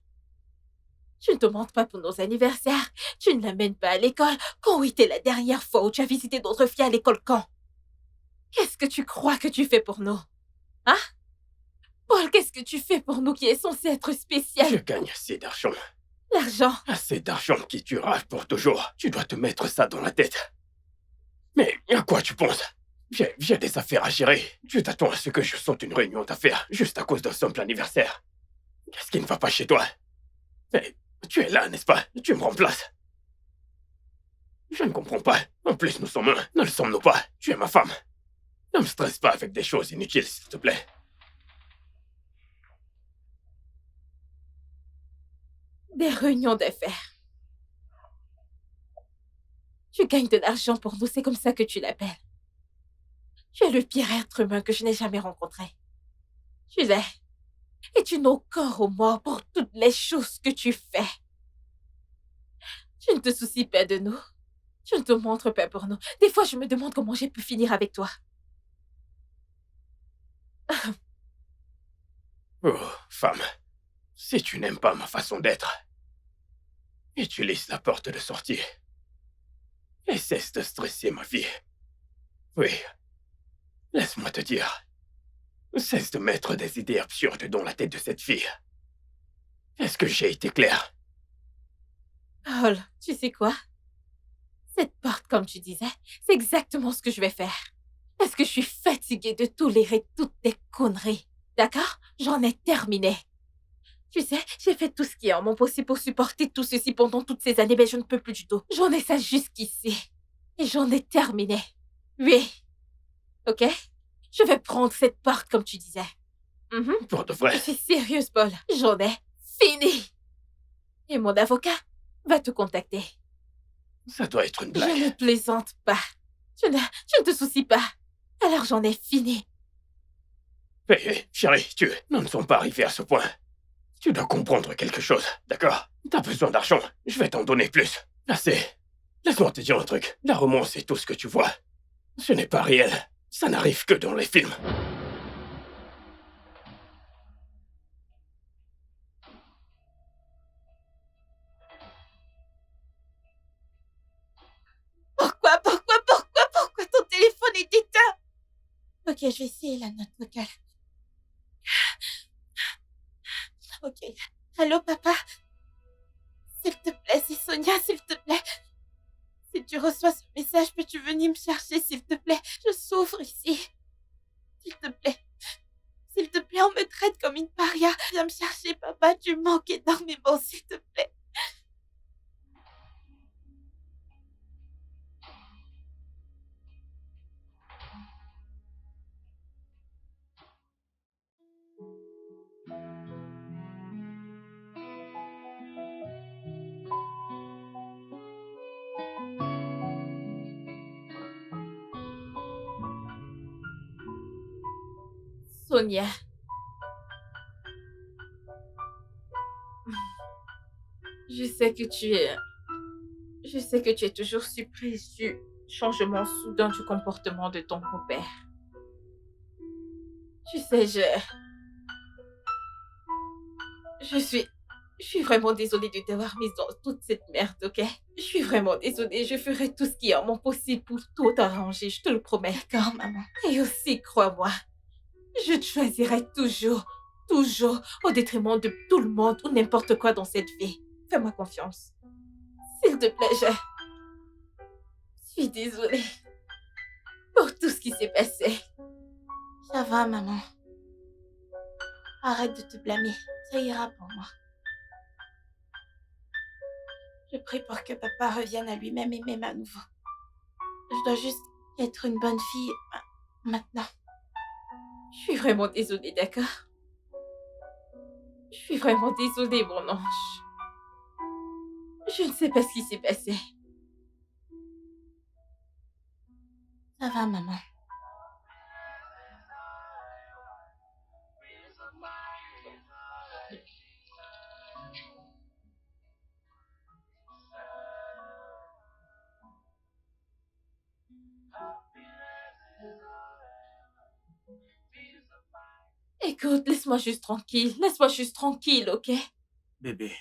Tu ne te montres pas pour nos anniversaires, tu ne l'amènes pas à l'école. Quand était la dernière fois où tu as visité notre fille à l'école quand? Qu'est-ce que tu crois que tu fais pour nous? Hein? Paul, qu'est-ce que tu fais pour nous qui est censé être spécial? Je gagne assez d'argent. L'argent? Assez d'argent qui durera pour toujours. Tu dois te mettre ça dans la tête. Mais à quoi tu penses? J'ai des affaires à gérer. Tu t'attends à ce que je saute une réunion d'affaires juste à cause d'un simple anniversaire. Qu'est-ce qui ne va pas chez toi? Mais tu es là, n'est-ce pas? Tu me remplaces. Je ne comprends pas. En plus, nous sommes un. Ne le sommes-nous pas? Tu es ma femme. Ne me stresse pas avec des choses inutiles, s'il te plaît. Des réunions d'affaires. Tu gagnes de l'argent pour nous, c'est comme ça que tu l'appelles. Tu es le pire être humain que je n'ai jamais rencontré. Tu l'es. Et tu n'as encore au mort pour toutes les choses que tu fais. Tu ne te soucies pas de nous. Tu ne te montres pas pour nous. Des fois, je me demande comment j'ai pu finir avec toi. Oh, femme, si tu n'aimes pas ma façon d'être, utilise la porte de sortie. Et cesse de stresser ma vie. Oui, laisse-moi te dire. Cesse de mettre des idées absurdes dans la tête de cette fille. Est-ce que j'ai été clair? Paul, tu sais quoi? Cette porte, comme tu disais, c'est exactement ce que je vais faire. Parce que je suis fatiguée de tolérer toutes tes conneries. D'accord? J'en ai terminé. Tu sais, j'ai fait tout ce qui est en mon possible pour supporter tout ceci pendant toutes ces années, mais je ne peux plus du tout. J'en ai ça jusqu'ici. Et j'en ai terminé. Oui. Ok? Je vais prendre cette porte, comme tu disais. Pour de Je vrai. suis sérieuse, Paul. J'en ai fini. Et mon avocat va te contacter. Ça doit être une Je ne blague. plaisante pas. Tu ne te soucies pas. Alors j'en ai fini. Hé, chérie, nous ne sommes pas arrivés à ce point. Tu dois comprendre quelque chose, d'accord? T'as besoin d'argent, je vais t'en donner plus. Assez. Laisse-moi te dire un truc. La romance et tout ce que tu vois, ce n'est pas réel. Ça n'arrive que dans les films. Pourquoi ton téléphone est éteint? Ok, je vais essayer la note vocale. Ok. Allô, papa? S'il te plaît, c'est Sonia, s'il te plaît. Si tu reçois ce message, peux-tu venir me chercher, s'il te plaît? Je souffre ici. S'il te plaît. S'il te plaît, on me traite comme une paria. Viens me chercher, papa, tu me manques énormément, s'il te plaît. Sonia. Je sais que tu es toujours surprise du changement soudain du comportement de ton beau-père. Tu sais, je suis vraiment désolée de t'avoir mise dans toute cette merde, ok? Je suis vraiment désolée. Je ferai tout ce qui est en mon possible pour tout arranger, je te le promets. D'accord, maman. Et aussi, crois-moi, je te choisirai toujours, toujours, au détriment de tout le monde ou n'importe quoi dans cette vie. Fais-moi confiance. S'il te plaît, je suis désolée pour tout ce qui s'est passé. Ça va, maman. Arrête de te blâmer. Ça ira pour moi. Je prie pour que papa revienne à lui-même et m'aime à nouveau. Je dois juste être une bonne fille maintenant. Je suis vraiment désolée, d'accord? Je suis vraiment désolée, mon ange. Je ne sais pas ce qui s'est passé. Ça va, maman. Écoute, laisse-moi juste tranquille. Laisse-moi juste tranquille, ok? Bébé,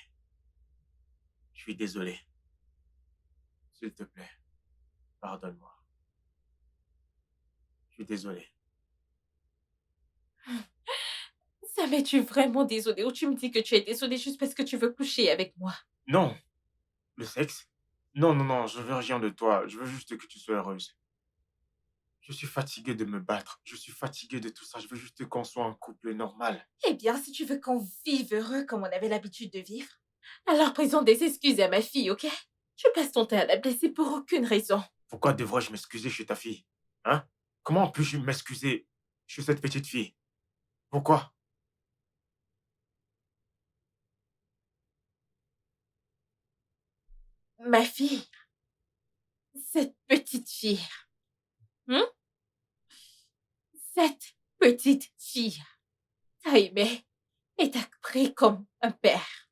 je suis désolé. S'il te plaît, pardonne-moi. Je suis désolé. Sam, es-tu vraiment désolée ou tu me dis que tu es désolée juste parce que tu veux coucher avec moi? Non, le sexe? Non, non, non, je veux rien de toi. Je veux juste que tu sois heureuse. Je suis fatigué de me battre. Je suis fatigué de tout ça. Je veux juste qu'on soit un couple normal. Eh bien, si tu veux qu'on vive heureux comme on avait l'habitude de vivre, alors présente des excuses à ma fille, ok? Tu passes ton temps à la blesser pour aucune raison. Pourquoi devrais-je m'excuser chez ta fille? Hein? Comment puis-je m'excuser chez cette petite fille? Pourquoi? Ma fille, cette petite fille, hein? Cette petite fille t'a aimé et t'a pris comme un père.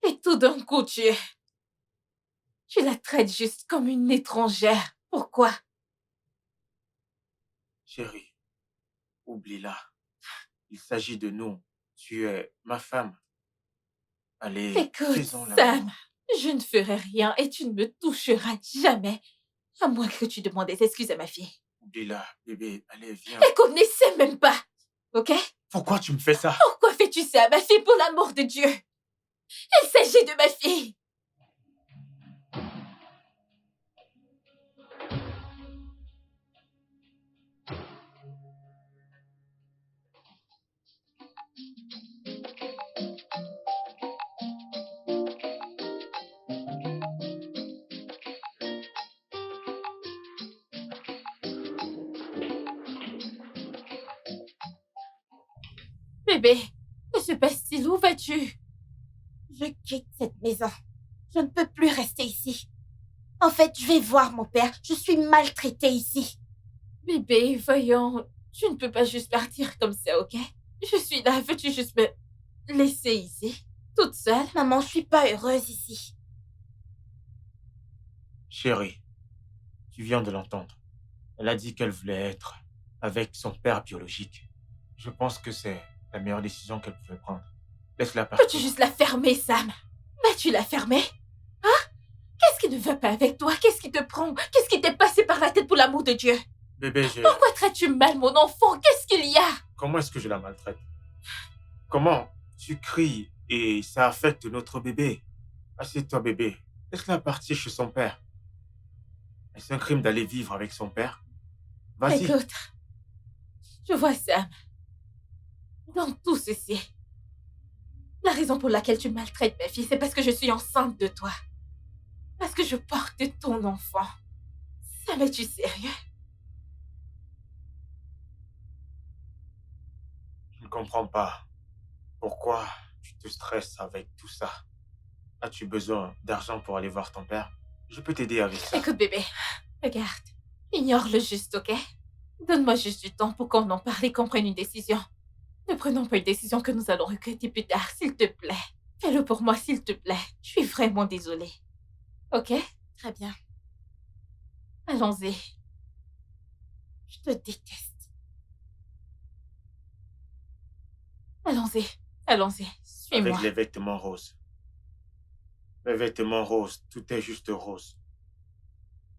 Et tout d'un coup, tu la traites juste comme une étrangère. Pourquoi? Chérie, oublie-la. Il s'agit de nous. Tu es ma femme. Allez, Écoute, faisons l'amour. Sam, je ne ferai rien et tu ne me toucheras jamais, à moins que tu demandes des excuses à ma fille. Oublie-la, bébé. Allez, viens. Écoute, n'essaie même pas, ok? Pourquoi tu me fais ça? Pourquoi fais-tu ça à ma fille, pour l'amour de Dieu? Il s'agit de ma fille. Bébé, que se passe-t-il? Où vas-tu? Je quitte cette maison. Je ne peux plus rester ici. En fait, je vais voir mon père. Je suis maltraitée ici. Bébé, voyons, tu ne peux pas juste partir comme ça, ok? Je suis là, veux-tu juste me laisser ici, toute seule? Maman, je suis pas heureuse ici. Chérie, tu viens de l'entendre. Elle a dit qu'elle voulait être avec son père biologique. Je pense que c'est la meilleure décision qu'elle pouvait prendre. Laisse-la partir. Peux-tu juste la fermer, Sam? Vas-tu la fermer? Hein? Qu'est-ce qui ne va pas avec toi? Qu'est-ce qui te prend? Qu'est-ce qui t'est passé par la tête pour l'amour de Dieu? Bébé, Pourquoi traites-tu mal mon enfant? Qu'est-ce qu'il y a? Comment est-ce que je la maltraite? Comment tu cries et ça affecte notre bébé? Assieds-toi, bébé. Laisse-la partir chez son père. Est-ce un crime d'aller vivre avec son père? Vas-y. Écoute, je vois Sam. Dans tout ceci, la raison pour laquelle tu maltraites ma fille, c'est parce que je suis enceinte de toi. Parce que je porte ton enfant. Sam, es-tu sérieux? Je ne comprends pas. Pourquoi tu te stresses avec tout ça? As-tu besoin d'argent pour aller voir ton père? Je peux t'aider avec ça. Écoute, bébé, regarde. Ignore le juste, ok? Donne-moi juste du temps pour qu'on en parle et qu'on prenne une décision. Ne prenons pas une décision que nous allons regretter plus tard, s'il te plaît. Fais-le pour moi, s'il te plaît. Je suis vraiment désolée. Ok? Très bien. Allons-y. Je te déteste. Allons-y. Allons-y. Suis-moi. Avec les vêtements roses. Les vêtements roses, tout est juste rose.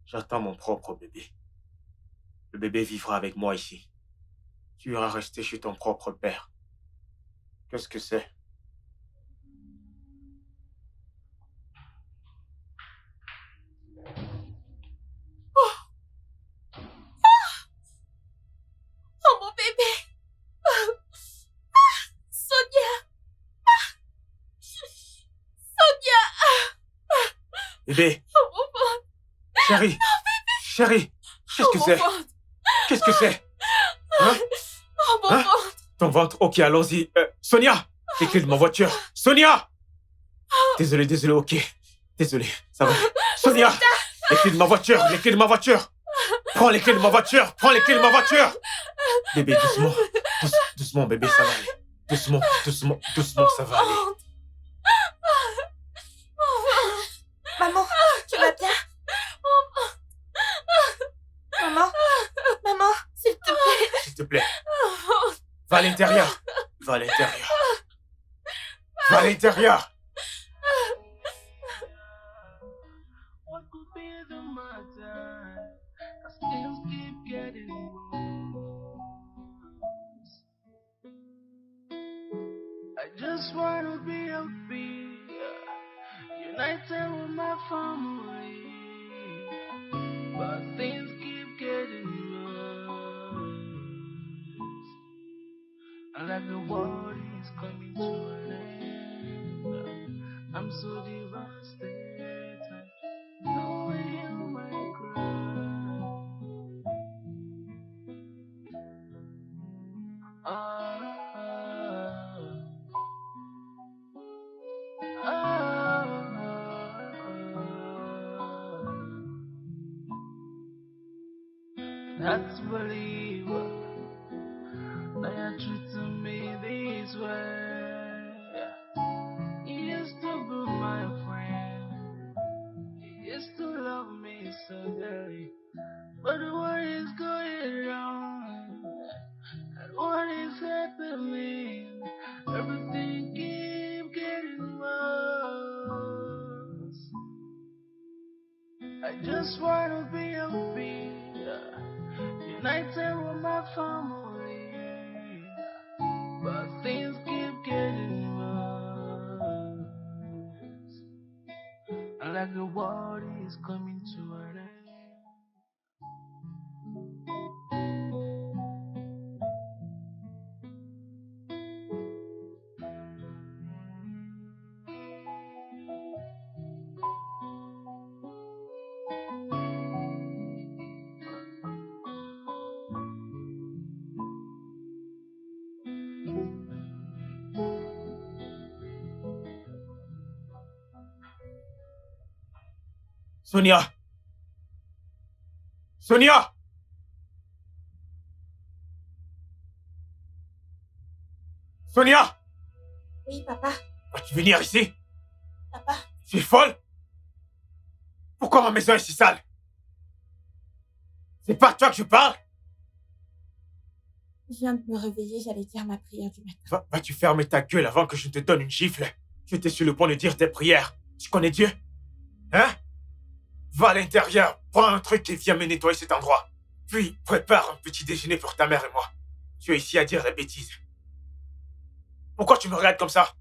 J'attends mon propre bébé. Le bébé vivra avec moi ici. Tu iras rester chez ton propre père. Qu'est-ce que c'est? Oh, mon bébé! Sonia! Sonia! Bébé! Oh, mon ventre! Chérie! Chérie! Qu'est-ce que Oh, c'est? mon ventre! Qu'est-ce que c'est? Hein? Oh, mon Hein? ventre! Ton ventre? Ok, allons-y. Sonia! Les clés de ma voiture. Sonia! Désolé, ok. Désolé, ça va. Sonia! Les clés de ma voiture, les clés de ma voiture. Prends les clés de ma voiture, prends les clés de ma voiture. Bébé, doucement. Doucement, bébé, ça va aller. Doucement, ça va aller. Maman, tu vas bien? Maman? Maman, s'il te plaît. S'il te plaît. Va à l'intérieur. Va à l'intérieur. Va à l'intérieur. What could be the matter? 'Cause things keep getting worse. I just wanna be happy, united with my family, but things keep getting worse. And like the world is coming to an end, I'm so devastated. Knowing my cry. Not to believe that you're treating me this way. You used to be my friend. You used to love me so dearly. But what is going on? And what is happening? Everything keeps getting worse. I just wanna be happy, united with my family, but things keep getting worse. And like the world is coming to an end. Sonia! Sonia! Sonia! Oui, papa. Vas-tu venir ici? Papa. Tu es folle? Pourquoi ma maison est si sale? C'est pas à toi que je parle? Je viens de me réveiller, j'allais dire ma prière du matin. Vas-tu fermer ta gueule avant que je ne te donne une gifle? Tu étais sur le point de dire tes prières. Tu connais Dieu? Hein? Va à l'intérieur, prends un truc et viens me nettoyer cet endroit. Puis, prépare un petit déjeuner pour ta mère et moi. Tu es ici à dire des bêtises. Pourquoi tu me regardes comme ça?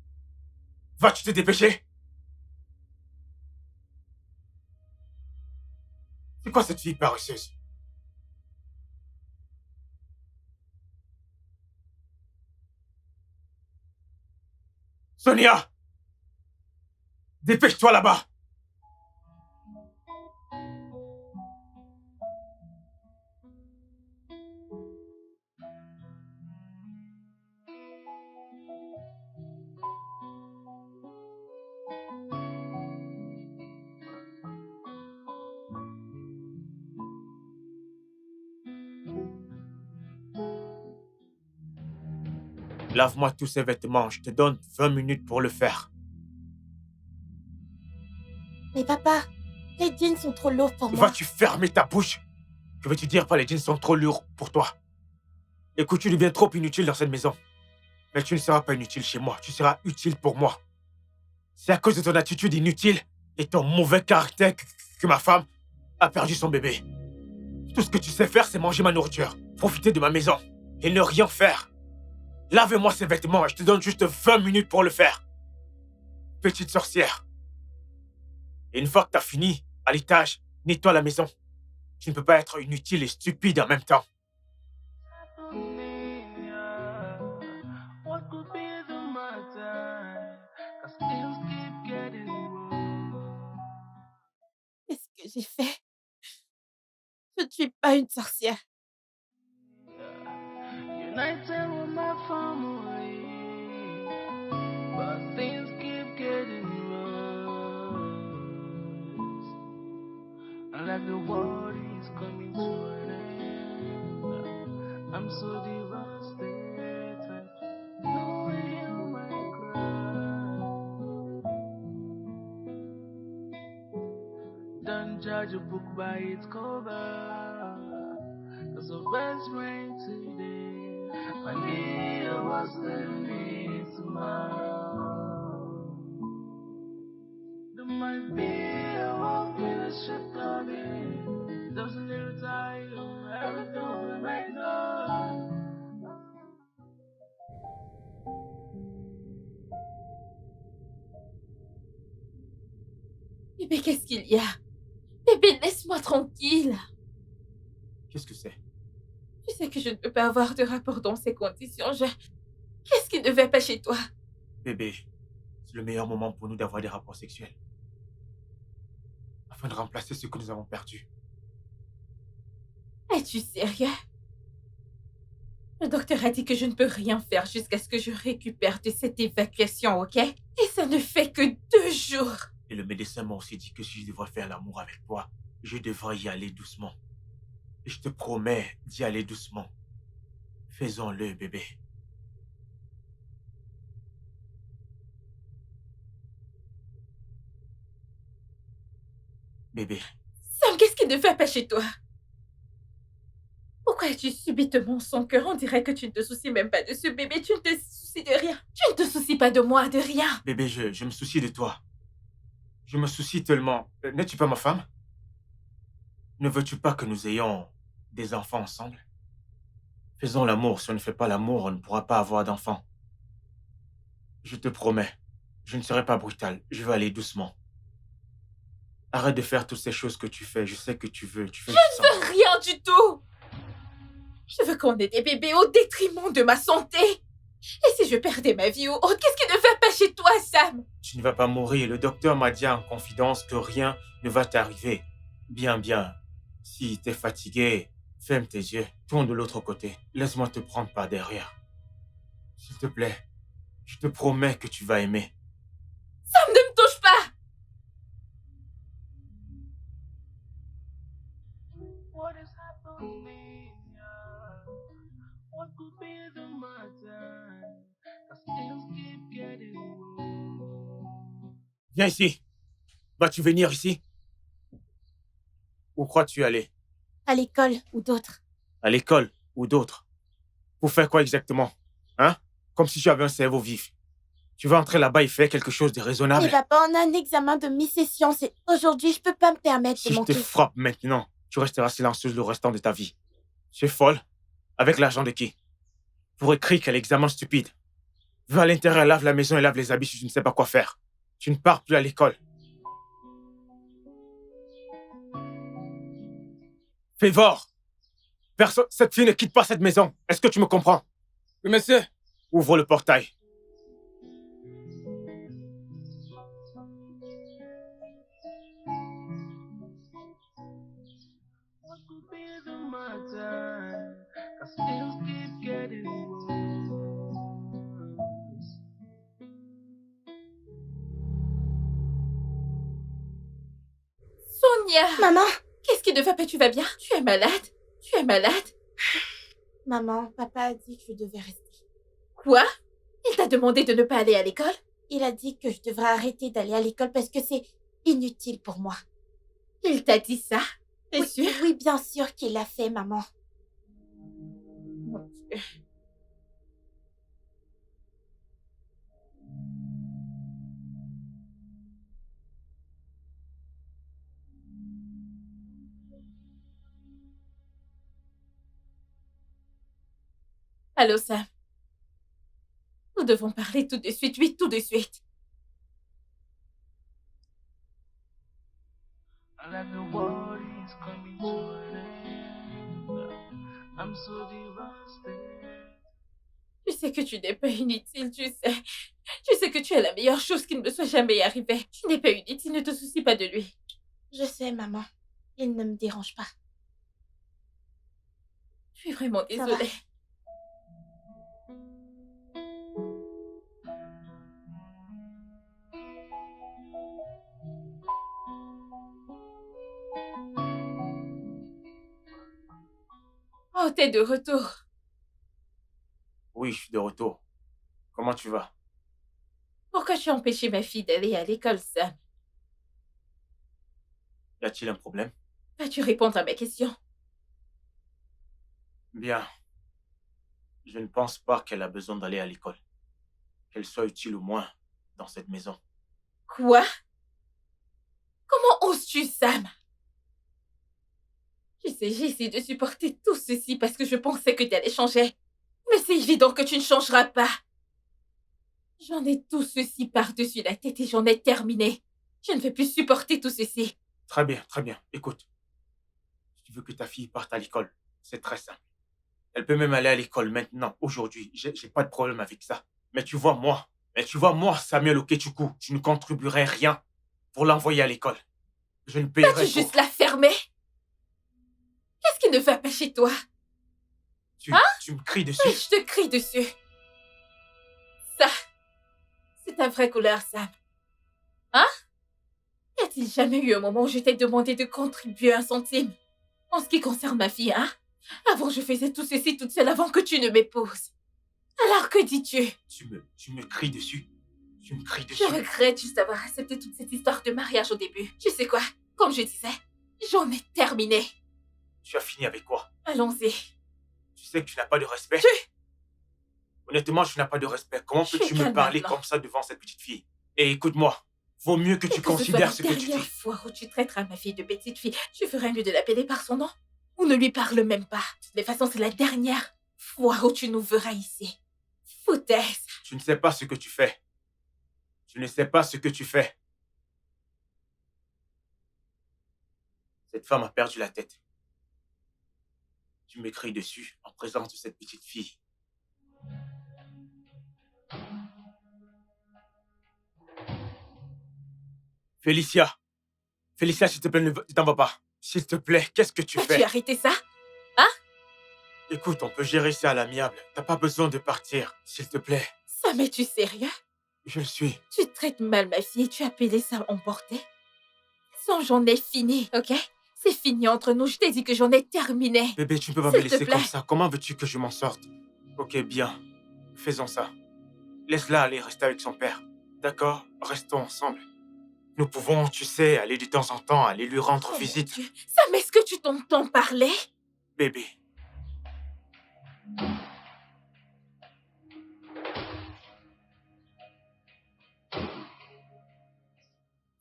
Vas-tu te dépêcher? C'est quoi cette fille paresseuse? Sonia! Dépêche-toi là-bas! Lave-moi tous ces vêtements, je te donne 20 minutes pour le faire. Mais papa, les jeans sont trop lourds pour moi. Vas-tu fermer ta bouche? Que veux-tu dire par les jeans sont trop lourds pour toi? Écoute, tu deviens trop inutile dans cette maison. Mais tu ne seras pas inutile chez moi, tu seras utile pour moi. C'est à cause de ton attitude inutile et ton mauvais caractère que ma femme a perdu son bébé. Tout ce que tu sais faire, c'est manger ma nourriture, profiter de ma maison et ne rien faire. Lave-moi ces vêtements et je te donne juste 20 minutes pour le faire. Petite sorcière. Et une fois que t'as fini, à l'étage, nettoie la maison. Tu ne peux pas être inutile et stupide en même temps. What could be the matter? 'Cause things keep getting worse. Qu'est-ce que j'ai fait? Je ne suis pas une sorcière. United with my family, but things keep getting worse. And like the world is coming to an end, I'm so devastated. No hear my cry. Don't judge a book by its cover. 'Cause the best rain today, my dear was me tomorrow. There might be a walk in the ship coming. Doesn't need time, everything will be made up. Bébé, qu'est-ce qu'il y a? Bébé, laisse-moi tranquille. Qu'est-ce que c'est? Tu sais que je ne peux pas avoir de rapport dans ces conditions. Qu'est-ce qui ne va pas chez toi? Bébé, c'est le meilleur moment pour nous d'avoir des rapports sexuels. Afin de remplacer ce que nous avons perdu. Es-tu sérieux? Le docteur a dit que je ne peux rien faire jusqu'à ce que je récupère de cette évacuation, ok? Et ça ne fait que 2 jours. Et le médecin m'a aussi dit que si je devrais faire l'amour avec toi, je devrais y aller doucement. Et je te promets d'y aller doucement. Faisons-le, bébé. Bébé. Sam, qu'est-ce qui ne va pas chez toi? Pourquoi as-tu subitement son cœur? On dirait que tu ne te soucies même pas de ce bébé. Tu ne te soucies de rien. Tu ne te soucies pas de moi, de rien. Bébé, je me soucie de toi. Je me soucie tellement. N'es-tu pas ma femme? Ne veux-tu pas que nous ayons des enfants ensemble? Faisons l'amour. Si on ne fait pas l'amour, on ne pourra pas avoir d'enfants. Je te promets, je ne serai pas brutal. Je vais aller doucement. Arrête de faire toutes ces choses que tu fais. Je sais que tu veux. Tu fais Je ne veux rien du tout. Je veux qu'on ait des bébés au détriment de ma santé. Et si je perdais ma vie ou autre, qu'est-ce qui ne va pas chez toi, Sam? Tu ne vas pas mourir. Le docteur m'a dit en confidence que rien ne va t'arriver. Bien. Si t'es fatigué, ferme tes yeux. Tourne de l'autre côté. Laisse-moi te prendre par derrière. S'il te plaît, je te promets que tu vas aimer. Sam, ne me touche pas. What could be the matter? 'Cause things keep getting worse. Viens ici. Vas-tu venir ici? Où crois-tu aller? À l'école ou d'autres. À l'école ou d'autres? Pour faire quoi exactement? Hein? Comme si tu avais un cerveau vif. Tu vas entrer là-bas et faire quelque chose de raisonnable. Mais papa, on a un examen de mi-session. C'est aujourd'hui, je peux pas me permettre Si de je te manquer. frappe maintenant, tu resteras silencieuse le restant de ta vie. Tu es folle? Avec l'argent de qui? Pour écrire quel examen stupide. Va à l'intérieur, lave la maison et lave les habits si tu ne sais pas quoi faire. Tu ne pars plus à l'école. Févor! Personne, cette fille ne quitte pas cette maison. Est-ce que tu me comprends? Oui, monsieur. Ouvre le portail. What could be the matter? 'Cause things keep getting worse. Sonia! Maman! Qu'est-ce qui ne va pas? Tu vas bien? Tu es malade? Tu es malade? Maman, papa a dit que je devais rester. Quoi? Il t'a demandé de ne pas aller à l'école? Il a dit que je devrais arrêter d'aller à l'école parce que c'est inutile pour moi. Il t'a dit ça? T'es Oui, sûre? oui, bien sûr qu'il l'a fait, maman. Mon Dieu. Allô, Sam. Nous devons parler tout de suite, oui, tout de suite. Like the world is coming to an end. I'm so devastated. Tu sais que tu n'es pas inutile, tu sais. Tu sais que tu es la meilleure chose qui ne me soit jamais arrivée. Tu n'es pas inutile, ne te soucie pas de lui. Je sais, maman. Il ne me dérange pas. Je suis vraiment Ça va. désolée. Oh, t'es de retour. Oui, je suis de retour. Comment tu vas? Pourquoi tu as empêché ma fille d'aller à l'école, Sam? Y a-t-il un problème? Vas-tu répondre à ma question? Bien. Je ne pense pas qu'elle a besoin d'aller à l'école. Qu'elle soit utile au moins dans cette maison. Quoi? Comment oses-tu, Sam? Tu sais, j'ai essayé de supporter tout ceci parce que je pensais que tu allais changer. Mais c'est évident que tu ne changeras pas. J'en ai tout ceci par-dessus la tête et j'en ai terminé. Je ne vais plus supporter tout ceci. Très bien, très bien. Écoute. Si tu veux que ta fille parte à l'école, c'est très simple. Elle peut même aller à l'école maintenant, aujourd'hui. J'ai pas de problème avec ça. Mais tu vois, moi, Samuel Okechukwu, je ne contribuerai rien pour l'envoyer à l'école. Je ne payerai Vas-tu juste la fermer? Qu'est-ce qui ne va pas chez toi? Tu me cries dessus? Oui, je te crie dessus. Ça, c'est ta vraie couleur, Sam. Hein? Y a-t-il jamais eu un moment où je t'ai demandé de contribuer 1 centime? En ce qui concerne ma fille, hein? Avant, je faisais tout ceci toute seule avant que tu ne m'épouses. Alors, que dis-tu? Tu me cries dessus? Tu me cries dessus? Je regrette juste d'avoir accepté toute cette histoire de mariage au début. Tu sais quoi? Comme je disais, j'en ai terminé. Tu as fini avec quoi? Allons-y. Tu sais que tu n'as pas de respect? Honnêtement, tu n'as pas de respect. Comment Je peux-tu suis me calme parler maintenant. comme ça devant cette petite fille? Et écoute-moi, vaut mieux que tu considères ce que tu la dernière dis. fois où tu traiteras ma fille de petite fille, tu ferais mieux de l'appeler par son nom. Ou ne lui parle même pas. De toute façon, c'est la dernière fois où tu nous verras ici. Foutaise. Tu ne sais pas ce que tu fais. Tu ne sais pas ce que tu fais. Cette femme a perdu la tête. Tu m'écris dessus en présence de cette petite fille. Félicia. Félicia, s'il te plaît, ne t'en vas pas. S'il te plaît, qu'est-ce que tu Vas-tu fais? arrêter ça? Écoute, on peut gérer ça à l'amiable. T'as pas besoin de partir, s'il te plaît. Sam, es-tu sérieux? Je le suis. Tu traites mal ma fille et tu as appelé ça emporter? Sans j'en ai fini, ok? C'est fini entre nous, je t'ai dit que j'en ai terminé. Bébé, tu ne peux pas me S'il te laisser plaît. comme ça. Comment veux-tu que je m'en sorte? Ok, bien. Faisons ça. Laisse-la aller rester avec son père. D'accord? Restons ensemble. Nous pouvons, tu sais, aller de temps en temps, aller lui rendre Oh, visite. mon Dieu. Sam, est-ce que tu t'entends parler? Bébé.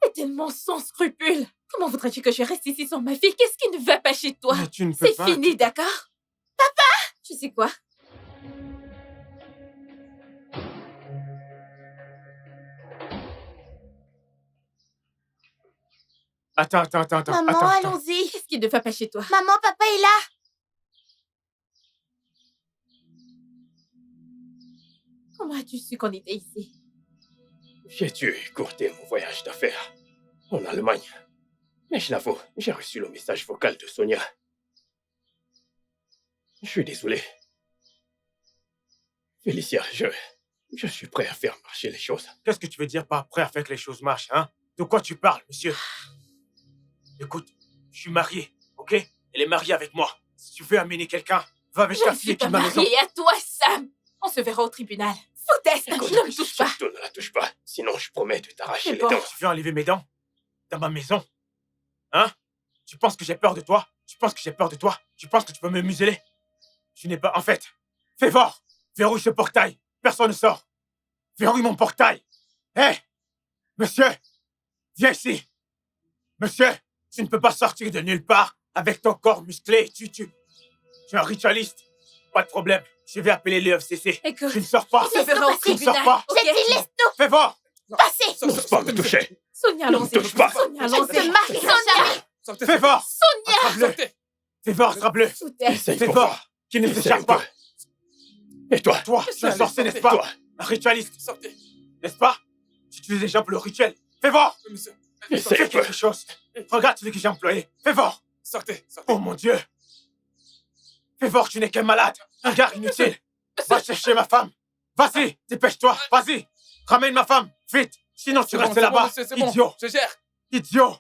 T'es tellement sans scrupules. Comment voudrais-tu que je reste ici sans ma fille? Qu'est-ce qui ne va pas chez toi? Mais tu ne peux C'est pas... fini, d'accord? Papa! Tu sais quoi? Attends. Maman, attends. allons-y. Qu'est-ce qui ne va pas chez toi? Maman, papa est là. Comment as-tu su qu'on était ici? J'ai dû écourter mon voyage d'affaires en Allemagne. Mais je l'avoue, j'ai reçu le message vocal de Sonia. Je suis désolé. Félicia, je suis prêt à faire marcher les choses. Qu'est-ce que tu veux dire par prêt à faire que les choses marchent, hein? De quoi tu parles, monsieur? Écoute, je suis marié, ok? Elle est mariée avec moi. Si tu veux amener quelqu'un, va avec Je ta ne fille suis et pas quitte ma maison. mariée à toi, Sam. On se verra au tribunal. Foutaise, Écoute, ne me touche pas. surtout ne la touche pas, sinon je promets de t'arracher C'est les bon. dents. Tu veux enlever mes dents? Dans ma maison? Hein? Tu penses que j'ai peur de toi? Tu penses que tu peux me museler? Tu n'es pas... En fait, fais voir! Verrouille ce portail! Personne ne sort! Verrouille mon portail! Hé! Monsieur! Viens ici! Monsieur! Tu ne peux pas sortir de nulle part avec ton corps musclé. Tu es un ritualiste. Pas de problème. Je vais appeler le FCC. Écoute, Tu ne sors pas! on se verra au Tu ne sors tribunal. pas! ok? J'ai dit, laisse-nous Fais voir! passer. N'ose pas me toucher. Sonia, Ne me allons-y. touche pas. Sonia, Je ne allons-y. te marierai jamais. Sortez, Fais voir! Attrape-le! sortez. Fais voir, attrape-le! Foutaise. Essaye Fais pour voir! voir. Qui ne Essaye s'échappe un pas! peu. Et toi, Toi, tu es un Allez, sorcier, n'est-ce sortez. pas? toi, Un ritualiste, Sortez. n'est-ce pas? Tu utilises des gens pour le rituel. Fais voir! Monsieur. essaye Fais un peu. quelque chose. Regarde celui que j'ai employé. Fais voir! Sortez. Oh mon Dieu! Fais voir, tu n'es qu'un malade. Un gars inutile. Va chercher ma femme. Vas-y, dépêche-toi. Vas-y. Ramène ma femme. Vite. Sinon, tu C'est bon, restes c'est bon, là-bas. monsieur, c'est bon. Idiot. Je gère. Idiot.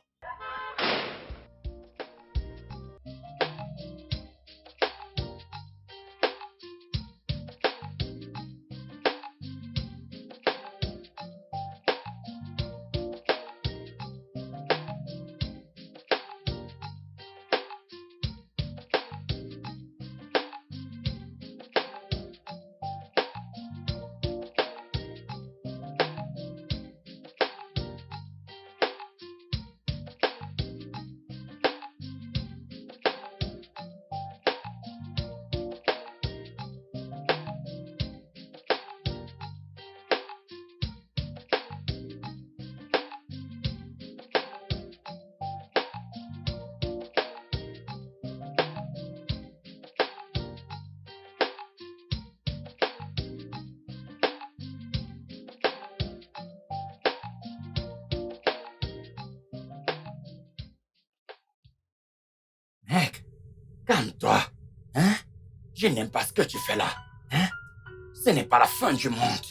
Mec, calme-toi. Hein? Je n'aime pas ce que tu fais là. Hein? Ce n'est pas la fin du monde.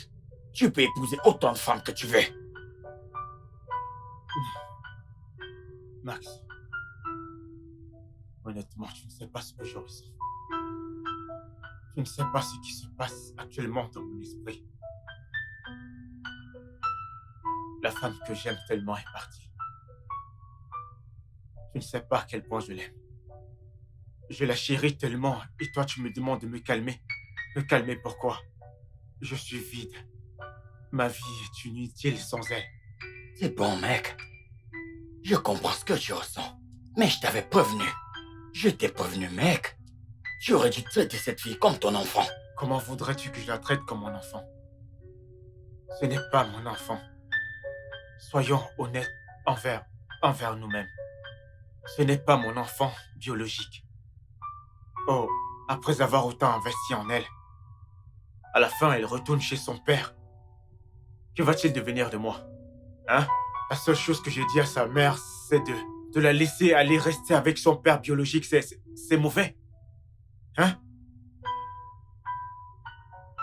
Tu peux épouser autant de femmes que tu veux. Max. Honnêtement, tu ne sais pas ce que je ressens. Tu ne sais pas ce qui se passe actuellement dans mon esprit. La femme que j'aime tellement est partie. Tu ne sais pas à quel point je l'aime. Je la chéris tellement et toi tu me demandes de me calmer. Me calmer pourquoi? Je suis vide. Ma vie est inutile sans elle. C'est bon, mec. Je comprends ce que tu ressens. Mais je t'avais prévenu. Je t'ai prévenu, mec. Tu aurais dû traiter cette fille comme ton enfant. Comment voudrais-tu que je la traite comme mon enfant? Ce n'est pas mon enfant. Soyons honnêtes envers nous-mêmes. Ce n'est pas mon enfant biologique. Oh, après avoir autant investi en elle, à la fin, elle retourne chez son père. Que va-t-il devenir de moi? Hein? La seule chose que j'ai dit à sa mère, c'est de la laisser aller rester avec son père biologique. C'est mauvais. Hein?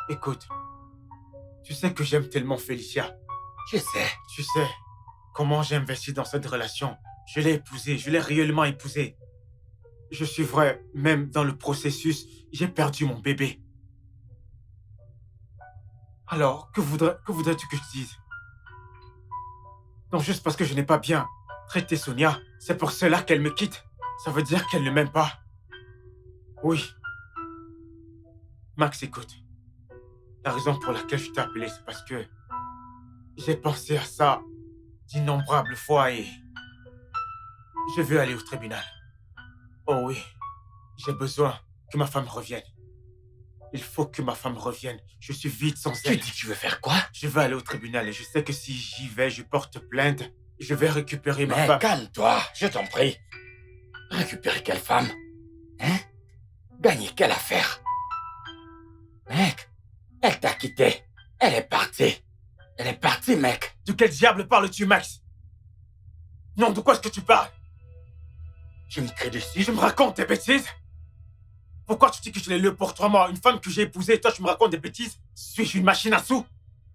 Écoute, tu sais que j'aime tellement Félicia. Je sais. Tu sais comment j'ai investi dans cette relation Je l'ai épousée, je l'ai réellement épousée. Je suis vrai, même dans le processus, j'ai perdu mon bébé. Alors, que voudrais-tu que je dise? Non, juste parce que je n'ai pas bien traité Sonia, c'est pour cela qu'elle me quitte. Ça veut dire qu'elle ne m'aime pas. Oui. Max, écoute. La raison pour laquelle je t'ai appelé, c'est parce que j'ai pensé à ça d'innombrables fois et je veux aller au tribunal. Oh oui, j'ai besoin que ma femme revienne. Il faut que ma femme revienne. Je suis vide sans elle. Tu dis que tu veux faire quoi? Je veux aller au tribunal et je sais que si j'y vais, je porte plainte. Je vais récupérer ma Mais femme. calme-toi, je t'en prie. Récupérer quelle femme? Hein? Gagner quelle affaire? Mec, elle t'a quitté. Elle est partie. Elle est partie, mec. De quel diable parles-tu, Max? Non, de quoi est-ce que tu parles? Tu me cries dessus? Tu me racontes des bêtises? Pourquoi tu dis que je l'ai lu pour 3 mois? Une femme que j'ai épousée et toi tu me racontes des bêtises? Suis-je une machine à sous?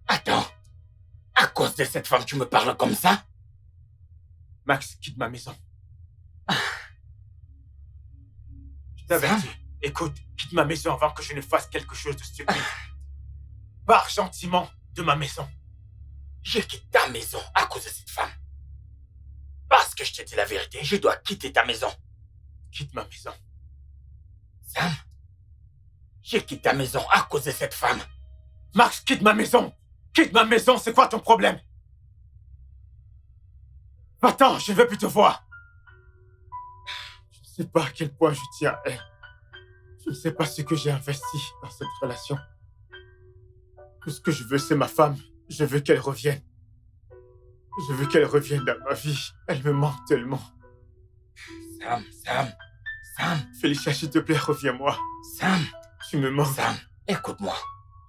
Attends. À cause de cette femme, tu me parles comme ça? Max, quitte ma maison. Je t'avertis. Écoute, quitte ma maison avant que je ne fasse quelque chose de stupide. Pars gentiment de ma maison. Je quitte ta maison à cause de cette femme. Parce que je te dis la vérité, je dois quitter ta maison. Quitte ma maison. Sam, je quitte ta maison à cause de cette femme. Max, quitte ma maison. Quitte ma maison, c'est quoi ton problème? Va-t'en, je ne veux plus te voir. Je ne sais pas à quel point je tiens à elle. Je ne sais pas ce que j'ai investi dans cette relation. Tout ce que je veux, c'est ma femme. Je veux qu'elle revienne. Je veux qu'elle revienne dans ma vie. Elle me manque tellement. Sam. Félicia, s'il te plaît, reviens-moi. Sam. Tu me manques. Sam, écoute-moi.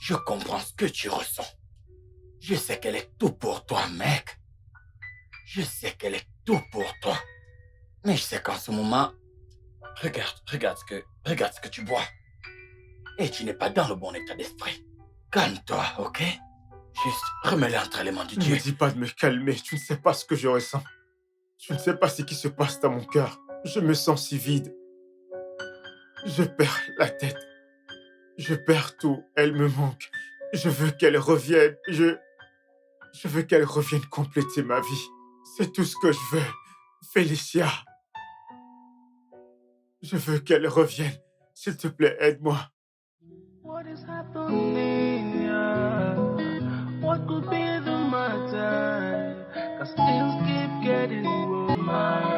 Je comprends ce que tu ressens. Je sais qu'elle est tout pour toi, mec. Je sais qu'elle est tout pour toi. Mais je sais qu'en ce moment... Regarde ce que tu bois. Et tu n'es pas dans le bon état d'esprit. Calme-toi, ok? Juste remets-le entre les mains de Ne Dieu. me dis pas de me calmer. Tu ne sais pas ce que je ressens. Tu ne sais pas ce qui se passe dans mon cœur. Je me sens si vide. Je perds la tête. Je perds tout. Elle me manque. Je veux qu'elle revienne. Je veux qu'elle revienne compléter ma vie. C'est tout ce que je veux. Félicia. Je veux qu'elle revienne. S'il te plaît, aide-moi. What is happening? What could be the matter? 'Cause things keep getting worse.